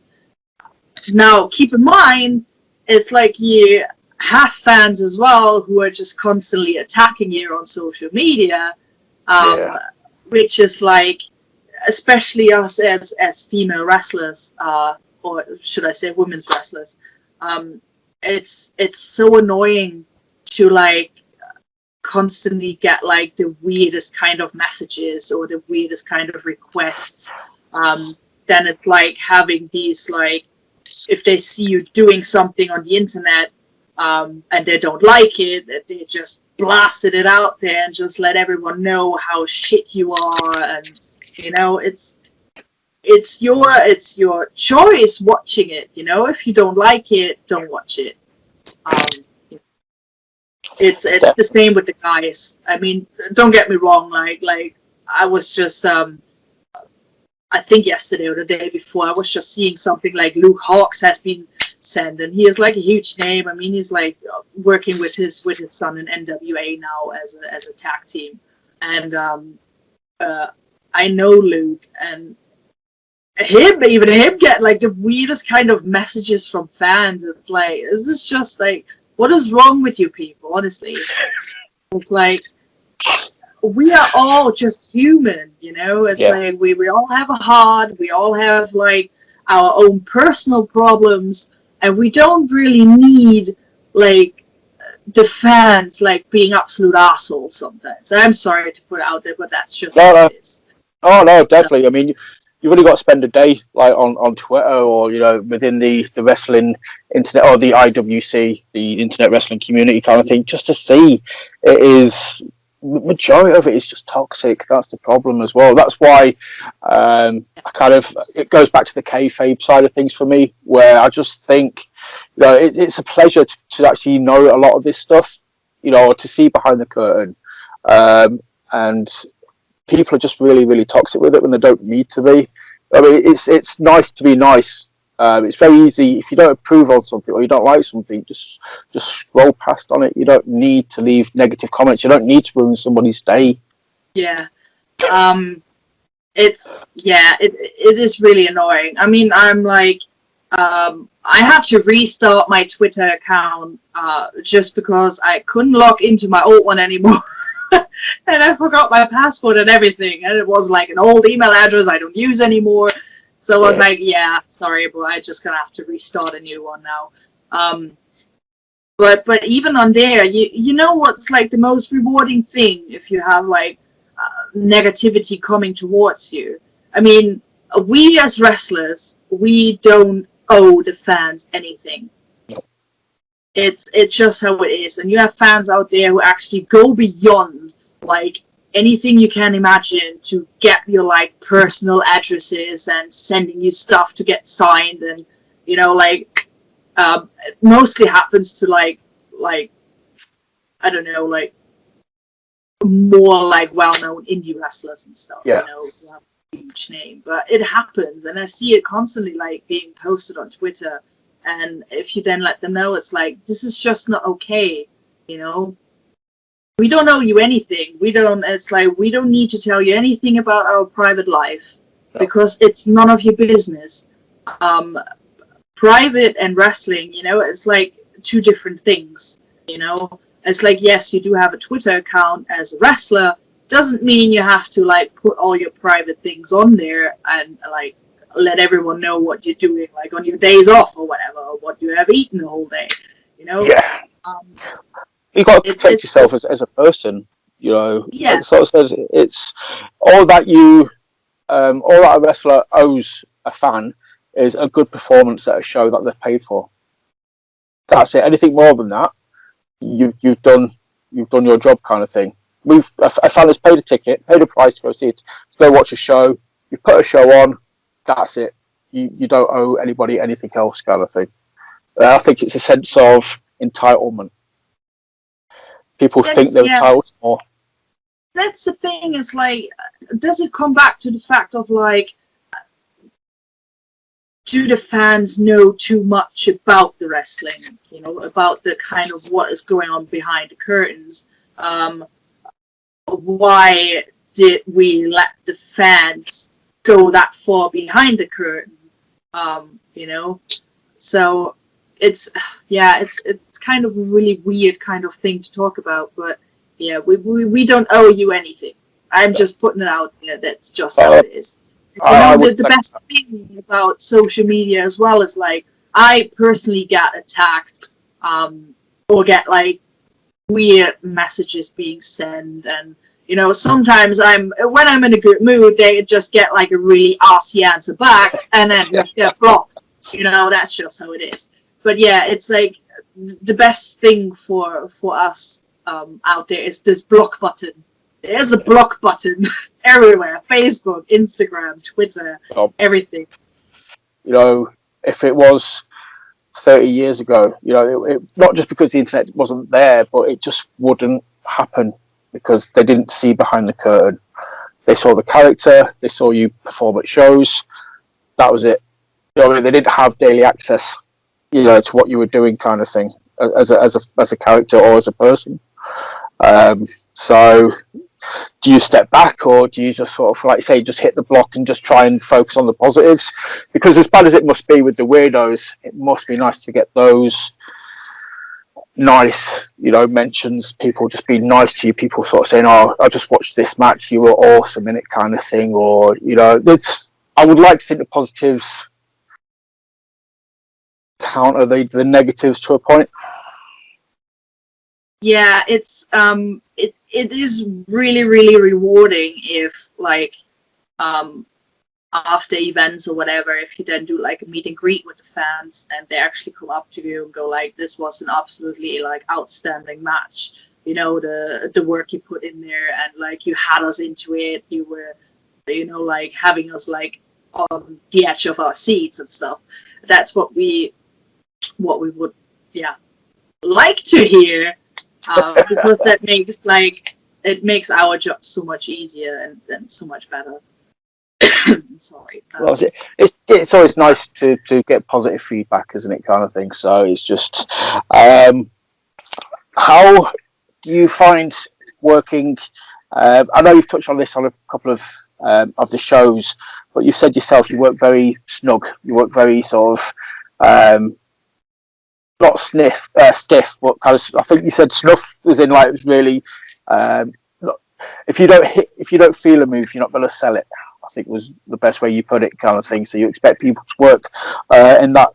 Now, keep in mind, it's like you have fans as well who are just constantly attacking you on social media, which is like, especially us as female wrestlers, or should I say women's wrestlers, it's so annoying to like constantly get like the weirdest kind of messages or the weirdest kind of requests. Then it's like having these, like, if they see you doing something on the internet and they don't like it, they just blasted it out there and just let everyone know how shit you are. And you know, it's your choice watching it. You know, if you don't like it, don't watch it. It's the same with the guys. I mean, don't get me wrong. Like I was just I think yesterday or the day before, I was just seeing something like Luke Hawks has been sent, and he is like a huge name. I mean, he's like working with his son in NWA now as a tag team, and I know Luke, and even him get like the weirdest kind of messages from fans. It's like, is this just like, what is wrong with you people? Honestly, it's like, we are all just human, you know. It's like we all have a heart, we all have like our own personal problems, and we don't really need like the fans like being absolute assholes sometimes. I'm sorry to put it out there, but that's just how it is. Oh no, definitely. I mean, you've really got to spend a day like on Twitter, or you know, within the wrestling internet, or the IWC, the internet wrestling community kind of thing, just to see. It is, majority of it is just toxic. That's the problem as well. That's why I kind of, it goes back to the kayfabe side of things for me, where I just think, you know, it's a pleasure to actually know a lot of this stuff, you know, to see behind the curtain, and people are just really, really toxic with it when they don't need to be. I mean, it's nice to be nice. It's very easy if you don't approve on something or you don't like something, just scroll past on it. You don't need to leave negative comments. You don't need to ruin somebody's day. Yeah, it is really annoying. I mean, I'm like, I had to restart my Twitter account just because I couldn't log into my old one anymore. And I forgot my password and everything, and it was like an old email address I don't use anymore. So I was like, yeah, sorry, but I just gonna have to restart a new one now. But even on there, you know what's like the most rewarding thing if you have like negativity coming towards you? I mean, we as wrestlers, we don't owe the fans anything. It's just how it is, and you have fans out there who actually go beyond like anything you can imagine to get your like personal addresses and sending you stuff to get signed, and you know, like it mostly happens to like I don't know, like more like well-known indie wrestlers and stuff. You know, who have a huge name, but it happens, and I see it constantly like being posted on Twitter. And if you then let them know, it's like, this is just not okay, you know? We don't owe you anything. It's like, we don't need to tell you anything about our private life because it's none of your business. Private and wrestling, you know, it's like two different things, you know? It's like, yes, you do have a Twitter account as a wrestler. Doesn't mean you have to like put all your private things on there and like, let everyone know what you're doing, like on your days off or whatever, or what you have eaten the whole day, you know? Yeah. You got to protect yourself as a person, you know. Yeah. So it's all that all that a wrestler owes a fan is a good performance at a show that they've paid for. That's it. Anything more than that, you've done your job, kind of thing. A fan has paid a ticket, paid a price to go see it, to go watch a show. You've put a show on. That's it. You don't owe anybody anything else, kind of thing. I think it's a sense of entitlement. People think they're entitled to more. That's the thing. It's like, does it come back to the fact of like, do the fans know too much about the wrestling? You know, about the kind of what is going on behind the curtains. Why did we let the fans go that far behind the curtain? You know, So it's kind of a really weird kind of thing to talk about, but yeah, we don't owe you anything. I'm just putting it out there. That's just how it is. The best thing about social media as well is like I personally get attacked, or get like weird messages being sent, and sometimes when I'm in a good mood, they just get like a really arsey answer back, and then just get blocked. That's just how it is. But yeah, it's like the best thing for us out there is this block button. There's a block button everywhere: Facebook, Instagram, Twitter, everything. If it was 30 years ago, it, not just because the internet wasn't there, but it just wouldn't happen because they didn't see behind the curtain. They saw the character, they saw you perform at shows. That was it. They didn't have daily access, to what you were doing, kind of thing, as a character or as a person. So, do you step back, or do you just sort of, like say, just hit the block and just try and focus on the positives? Because as bad as it must be with the weirdos, it must be nice to get those nice, mentions, people just being nice to you, people sort of saying, "Oh, I just watched this match, you were awesome in it," kind of thing. Or, I would like to think the positives counter the negatives to a point. Yeah, it's it is really, really rewarding if like after events or whatever, if you then do like a meet and greet with the fans and they actually come up to you and go like, "This was an absolutely like outstanding match, the work you put in there, and like you had us into it, you were like having us like on the edge of our seats and stuff." That's what we would like to hear. Because that makes our job so much easier and so much better. I'm sorry. Well, it's always nice to get positive feedback, isn't it, kind of thing. So it's just, how do you find working? I know you've touched on this on a couple of the shows, but you said yourself you work very snug. You work very sort of. Not stiff, but kind of. I think you said snuff, as in like it was really. If you don't feel a move, you're not going to sell it. I think was the best way you put it, kind of thing. So you expect people to work in that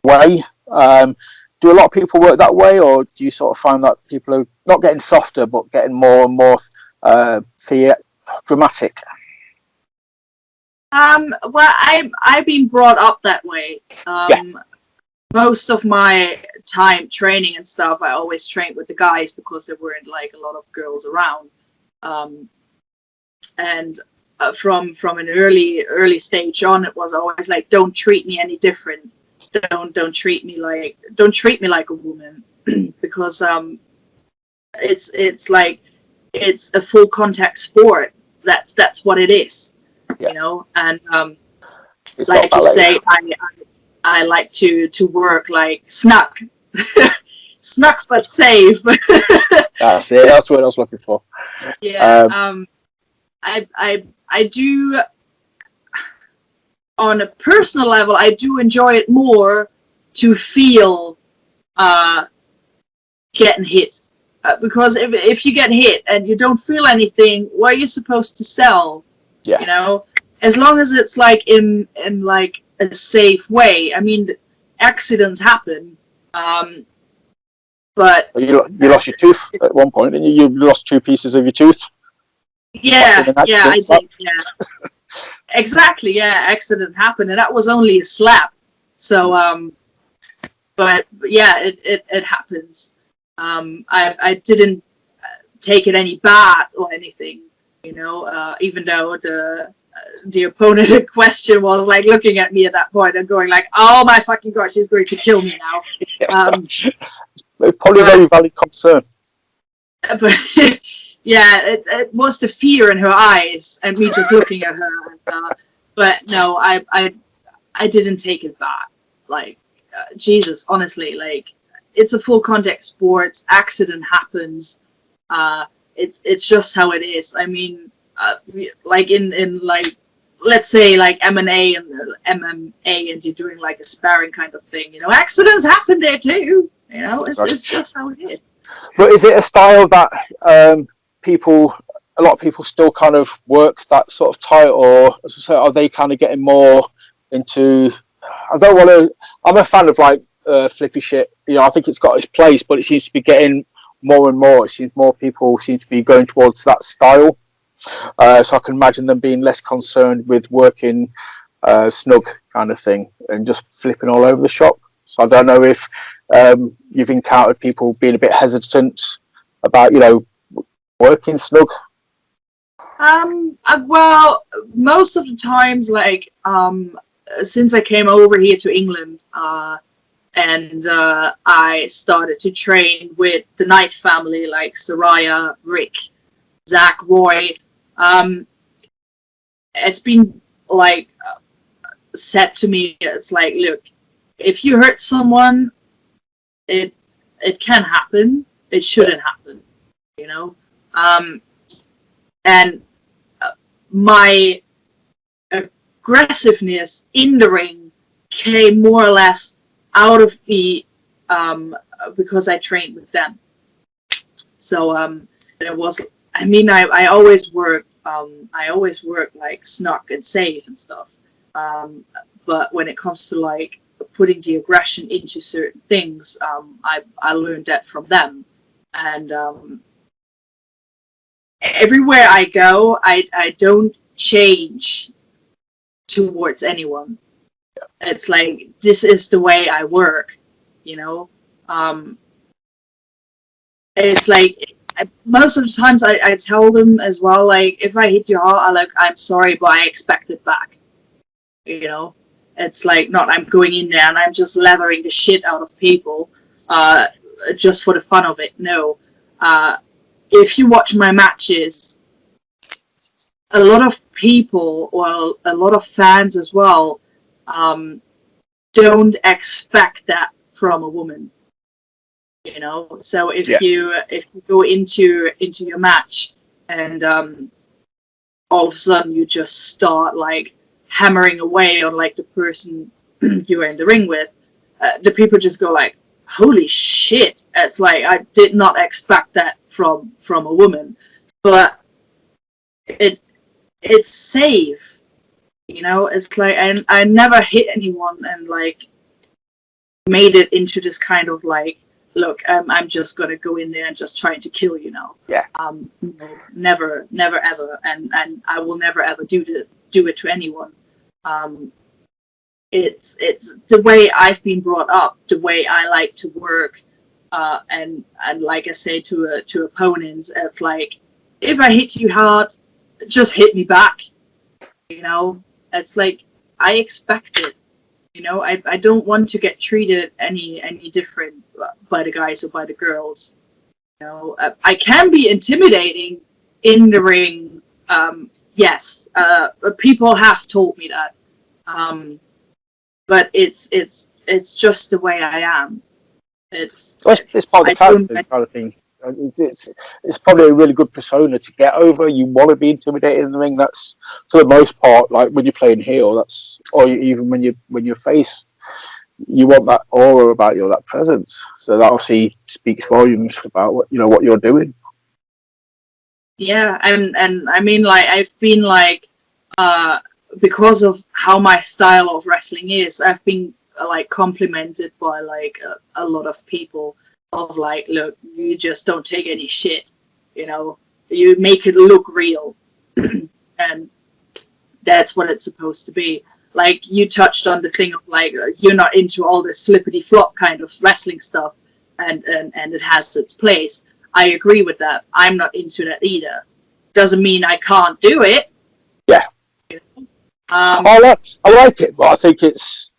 way. Do a lot of people work that way, or do you sort of find that people are not getting softer, but getting more and more dramatic? Well, I've been brought up that way. Most of my time training and stuff, I always trained with the guys because there weren't like a lot of girls around. And from an early stage on, it was always like, "Don't treat me any different. Don't treat me like a woman," because it's like it's a full contact sport. That's what it is, And like you say, I like to work like snuck but safe. That's it. That's what I was looking for. Yeah. I do, on a personal level, I do enjoy it more to feel getting hit, because if you get hit and you don't feel anything, what are you supposed to sell? Yeah. As long as it's like in like a safe way. I mean, accidents happen, but you lost your tooth at one point, and you lost 2 pieces of your tooth. Yeah, I did. Yeah, exactly. Yeah, accident happened, and that was only a slap. So, but yeah, it happens. I didn't take it any bad or anything, even though the opponent in question was like looking at me at that point and going like, "Oh my fucking god, she's going to kill me now." Probably a very valid concern. But yeah, it was the fear in her eyes and me just looking at her. And, but no, I didn't take it bad. Like, Jesus, honestly, like, it's a full contact sport. Accident happens. It's just how it is. I mean, like in let's say like M&A and MMA, and you're doing like a sparring kind of thing, accidents happen there too. It's just how it is. But is it a style that a lot of people still kind of work that sort of tight, or as I say, are they kind of getting more into? I'm a fan of like flippy shit. I think it's got its place, but it seems to be getting more and more. It seems more people seem to be going towards that style. So I can imagine them being less concerned with working snug kind of thing and just flipping all over the shop. So I don't know if you've encountered people being a bit hesitant about, working snug. Well, most of the times, like, since I came over here to England, and I started to train with the Knight family, like Soraya, Rick, Zach, Roy. It's been like said to me, it's like, look, if you hurt someone, it can happen. It shouldn't happen, and my aggressiveness in the ring came more or less out of the because I trained with them. So it was. I mean, I always work. I always work like snug and safe and stuff. But when it comes to like putting the aggression into certain things, I learned that from them. And everywhere I go, I don't change towards anyone. It's like, this is the way I work, It's like, most of the times I tell them as well, like, if I hit you hard, I'm sorry, but I expect it back. It's like, not I'm going in there and I'm just leathering the shit out of people just for the fun of it. No. If you watch my matches, a lot of people, or a lot of fans as well, don't expect that from a woman. So if you go into your match and all of a sudden you just start like hammering away on like the person you're in the ring with, the people just go like, holy shit. It's like, I did not expect that from a woman. But it's safe, it's like, and I never hit anyone and like made it into this kind of like, look, I'm just gonna go in there and just trying to kill you now. Yeah. Never ever, and I will never ever do it to anyone. It's the way I've been brought up, the way I like to work, and like I say to opponents, it's like, if I hit you hard, just hit me back. It's like, I expect it. I don't want to get treated any different by the guys or by the girls. I can be intimidating in the ring. Yes, people have told me that. But it's just the way I am. It's part of the character kind of thing. It's probably a really good persona to get over. You want to be intimidated in the ring. That's, for the most part, like when you're playing heel. Even when you're face, you want that aura about you, that presence. So that obviously speaks volumes about what you're doing. Yeah, and I mean, like, I've been like, because of how my style of wrestling is, I've been like complimented by like a lot of people. Of like, look, you just don't take any shit, you make it look real. And that's what it's supposed to be. Like, you touched on the thing of like, you're not into all this flippity flop kind of wrestling stuff, and it has its place. I agree with that. I'm not into that either. Doesn't mean I can't do it. Yeah. I like it, but I think it's,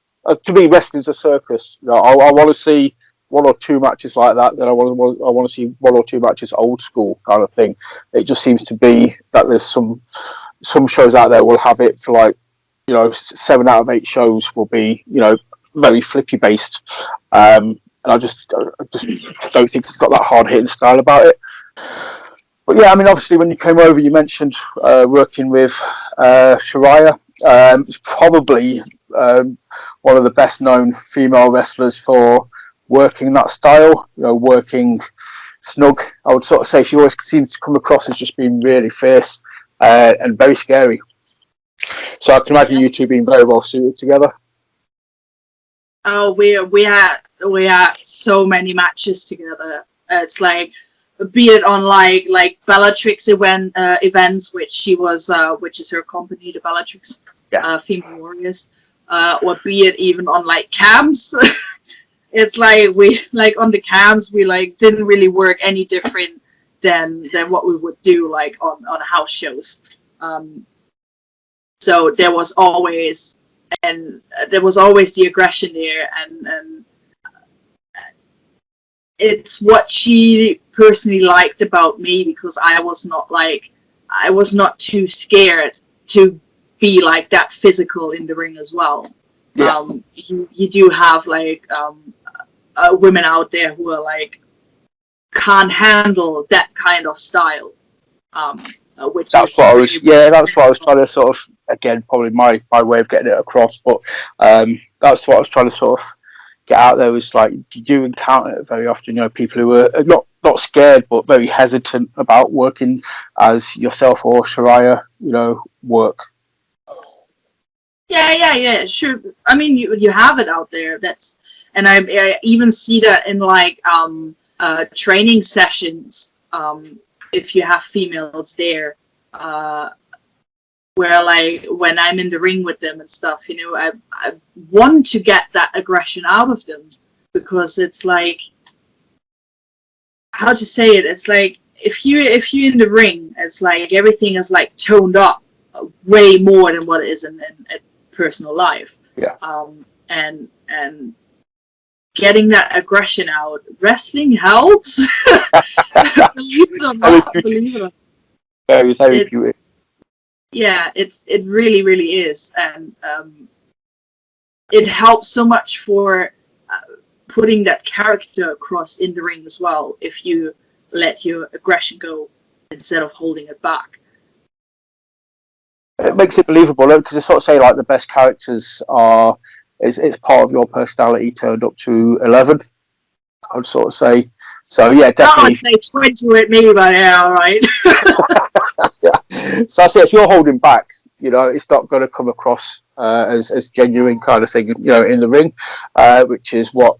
to me, wrestling's a circus. I want to see one or two matches like that. Then I want to see one or two matches old school kind of thing. It just seems to be that there's some shows out there will have it for like, 7 out of 8 shows will be, very flippy based. And I just don't think it's got that hard hitting style about it. But yeah, I mean, obviously when you came over, you mentioned working with Soraya. It's probably one of the best known female wrestlers for working that style, working snug. I would sort of say she always seems to come across as just being really fierce and very scary. So I can imagine you two being very well suited together. Oh, we had so many matches together. It's like, be it on like Bellatrix events, which is her company, the Bellatrix Female Warriors, or be it even on like camps. It's like we like on the camps we like didn't really work any different than what we would do like on house shows. So there was always the aggression there, and it's what she personally liked about me, because I was not too scared to be like that physical in the ring as well. Yeah. You do have like women out there who are like can't handle that kind of style. Which that's what really that's what I was trying to sort of, again, probably my way of getting it across, but that's what I was trying to sort of get out there, was like, you do encounter it very often, people who are not scared but very hesitant about working as yourself or Shariah, work. Yeah, sure. I mean, you have it out there. And I even see that in like training sessions. If you have females there, where like when I'm in the ring with them and stuff, I want to get that aggression out of them, because it's like, how to say it? It's like if you're in the ring, it's like everything is like toned up way more than what it is in personal life. Yeah. And getting that aggression out, wrestling helps. Believe it or not. Very therapeutic. Yeah, it really, really is, and it helps so much for putting that character across in the ring as well, if you let your aggression go instead of holding it back. It makes it believable, because it's sort of say like the best characters are it's part of your personality turned up to 11. I would sort of say. So yeah, definitely. I would say 20 with me, but yeah, all right. Yeah. So I say, if you're holding back, it's not going to come across as genuine kind of thing, in the ring, which is what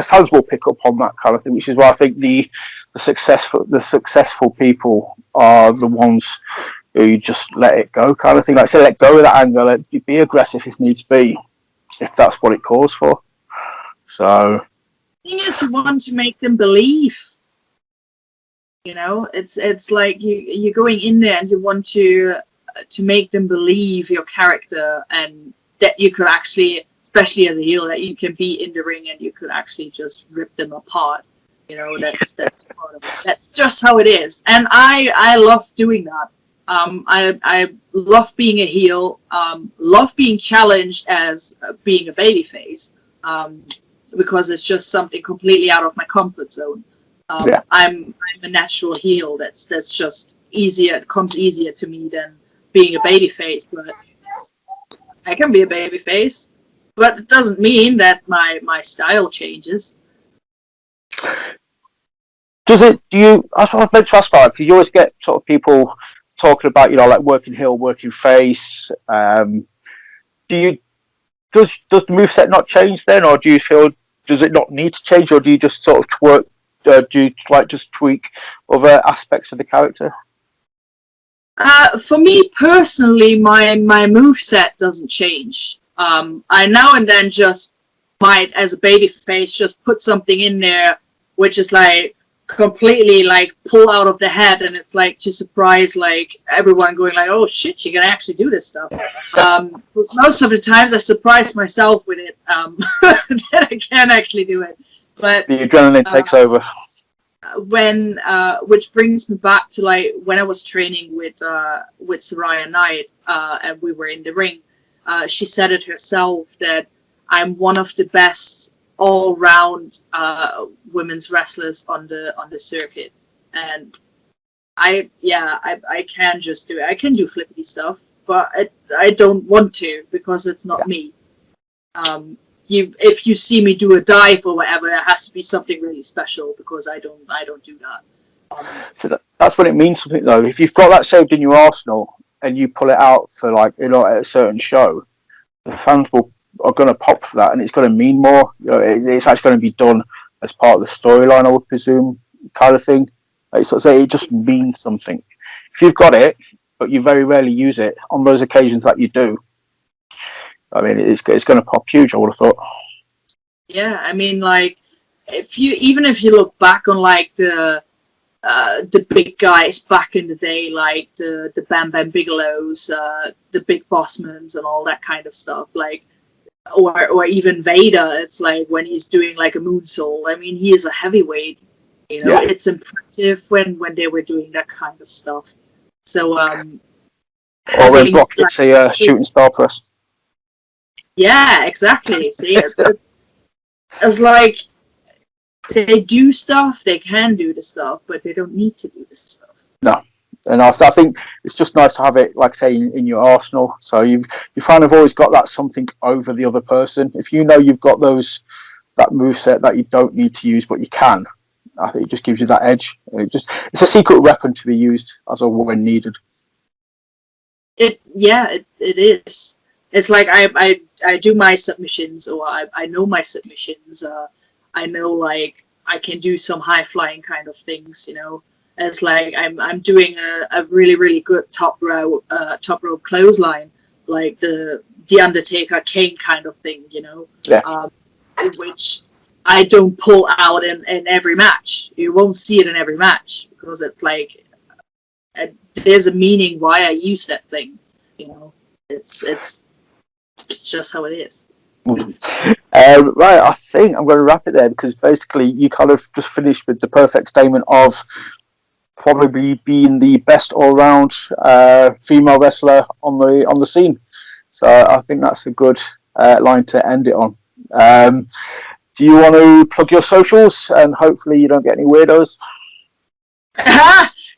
fans will pick up on that kind of thing. Which is why I think the successful people are the ones who you just let it go, kind of thing. Like, say, let go of that anger, be aggressive if needs be, if that's what it calls for. So, the thing is, you want to make them believe. It's like you're going in there and you want to make them believe your character, and that you could actually, especially as a heel, that you can be in the ring and you could actually just rip them apart. That's part of it. That's just how it is, and I love doing that. I love being a heel. Love being challenged as being a babyface, because it's just something completely out of my comfort zone. I'm a natural heel. That's just easier. It comes easier to me than being a babyface. But I can be a babyface, but it doesn't mean that my style changes. Does it? Do you? That's what I meant to ask about, because you always get sort of people talking about, like working heel, working face. Does the moveset not change then, or do you feel, does it not need to change, or do you just sort of work? Do you just tweak other aspects of the character? For me personally, my moveset doesn't change. I now and then just might, as a babyface, just put something in there which is like completely like pull out of the head, and it's like to surprise like everyone, going like, oh shit, you can actually do this stuff. Most of the times I surprise myself with it, that I can actually do it. But the adrenaline takes over. When which brings me back to like when I was training with Shariah Knight, and we were in the ring. She said it herself that I'm one of the best all-round women's wrestlers on the circuit, and I can just do it. I can do flippity stuff. but I don't want to because it's not me. If you see me do a dive or whatever, it has to be something really special because I don't do that. So that's when it means something, though. If you've got that saved in your arsenal and you pull it out for like at a certain show, the fans are going to pop for that, and it's going to mean more. It's actually going to be done as part of the storyline, I would presume, kind of thing. It just means something. If you've got it, but you very rarely use it, on those occasions that you do, I mean, it's going to pop huge, I would have thought. Yeah, I mean, like, if you look back on like the big guys back in the day, like the Bam Bam Bigelows, the Big Bossmans, and all that kind of stuff, like, or even Vader. It's like when he's doing like a moonsault. I mean, he is a heavyweight. You know, it's impressive when they were doing that kind of stuff. So, or when Brock hits a shooting star press. Yeah, exactly. See, it's like they do stuff, they can do the stuff, but they don't need to do the stuff. No, and I think it's just nice to have it, like say, in your arsenal. So you kind of always got that something over the other person. If you know you've got that moveset that you don't need to use, but you can, I think it just gives you that edge. It's a secret weapon to be used as a when needed. It is. It's like I do my submissions, or I know my submissions. I know, like, I can do some high flying kind of things, you know. It's like I'm doing a really, really good top rope clothesline, like the Undertaker Kane kind of thing, you know. Yeah. Which I don't pull out in every match. You won't see it in every match because it's like there's a meaning why I use that thing, you know. It's just how it is. Right, I think I'm going to wrap it there because basically you kind of just finished with the perfect statement of probably being the best all-round female wrestler on the scene. So I think that's a good line to end it on. Do you want to plug your socials and hopefully you don't get any weirdos?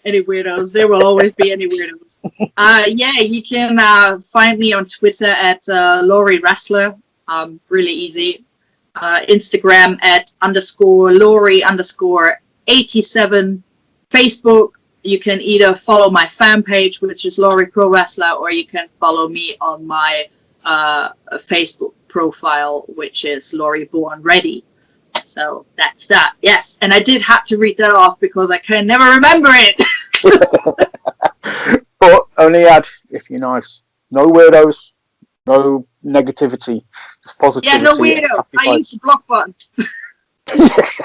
Any weirdos? There will always be any weirdos. Yeah, you can find me on Twitter at Lory Wrestler. Really easy. Instagram at _Lory_87. Facebook, you can either follow my fan page, which is Lory Pro Wrestler, or you can follow me on my Facebook profile, which is Lory Born Ready. So that's that. Yes, and I did have to read that off because I can never remember it. But only add if you're nice. No weirdos, no negativity, just positivity. Yeah, no weirdo. I use the block button.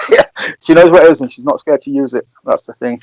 Yeah. She knows what it is and she's not scared to use it. That's the thing.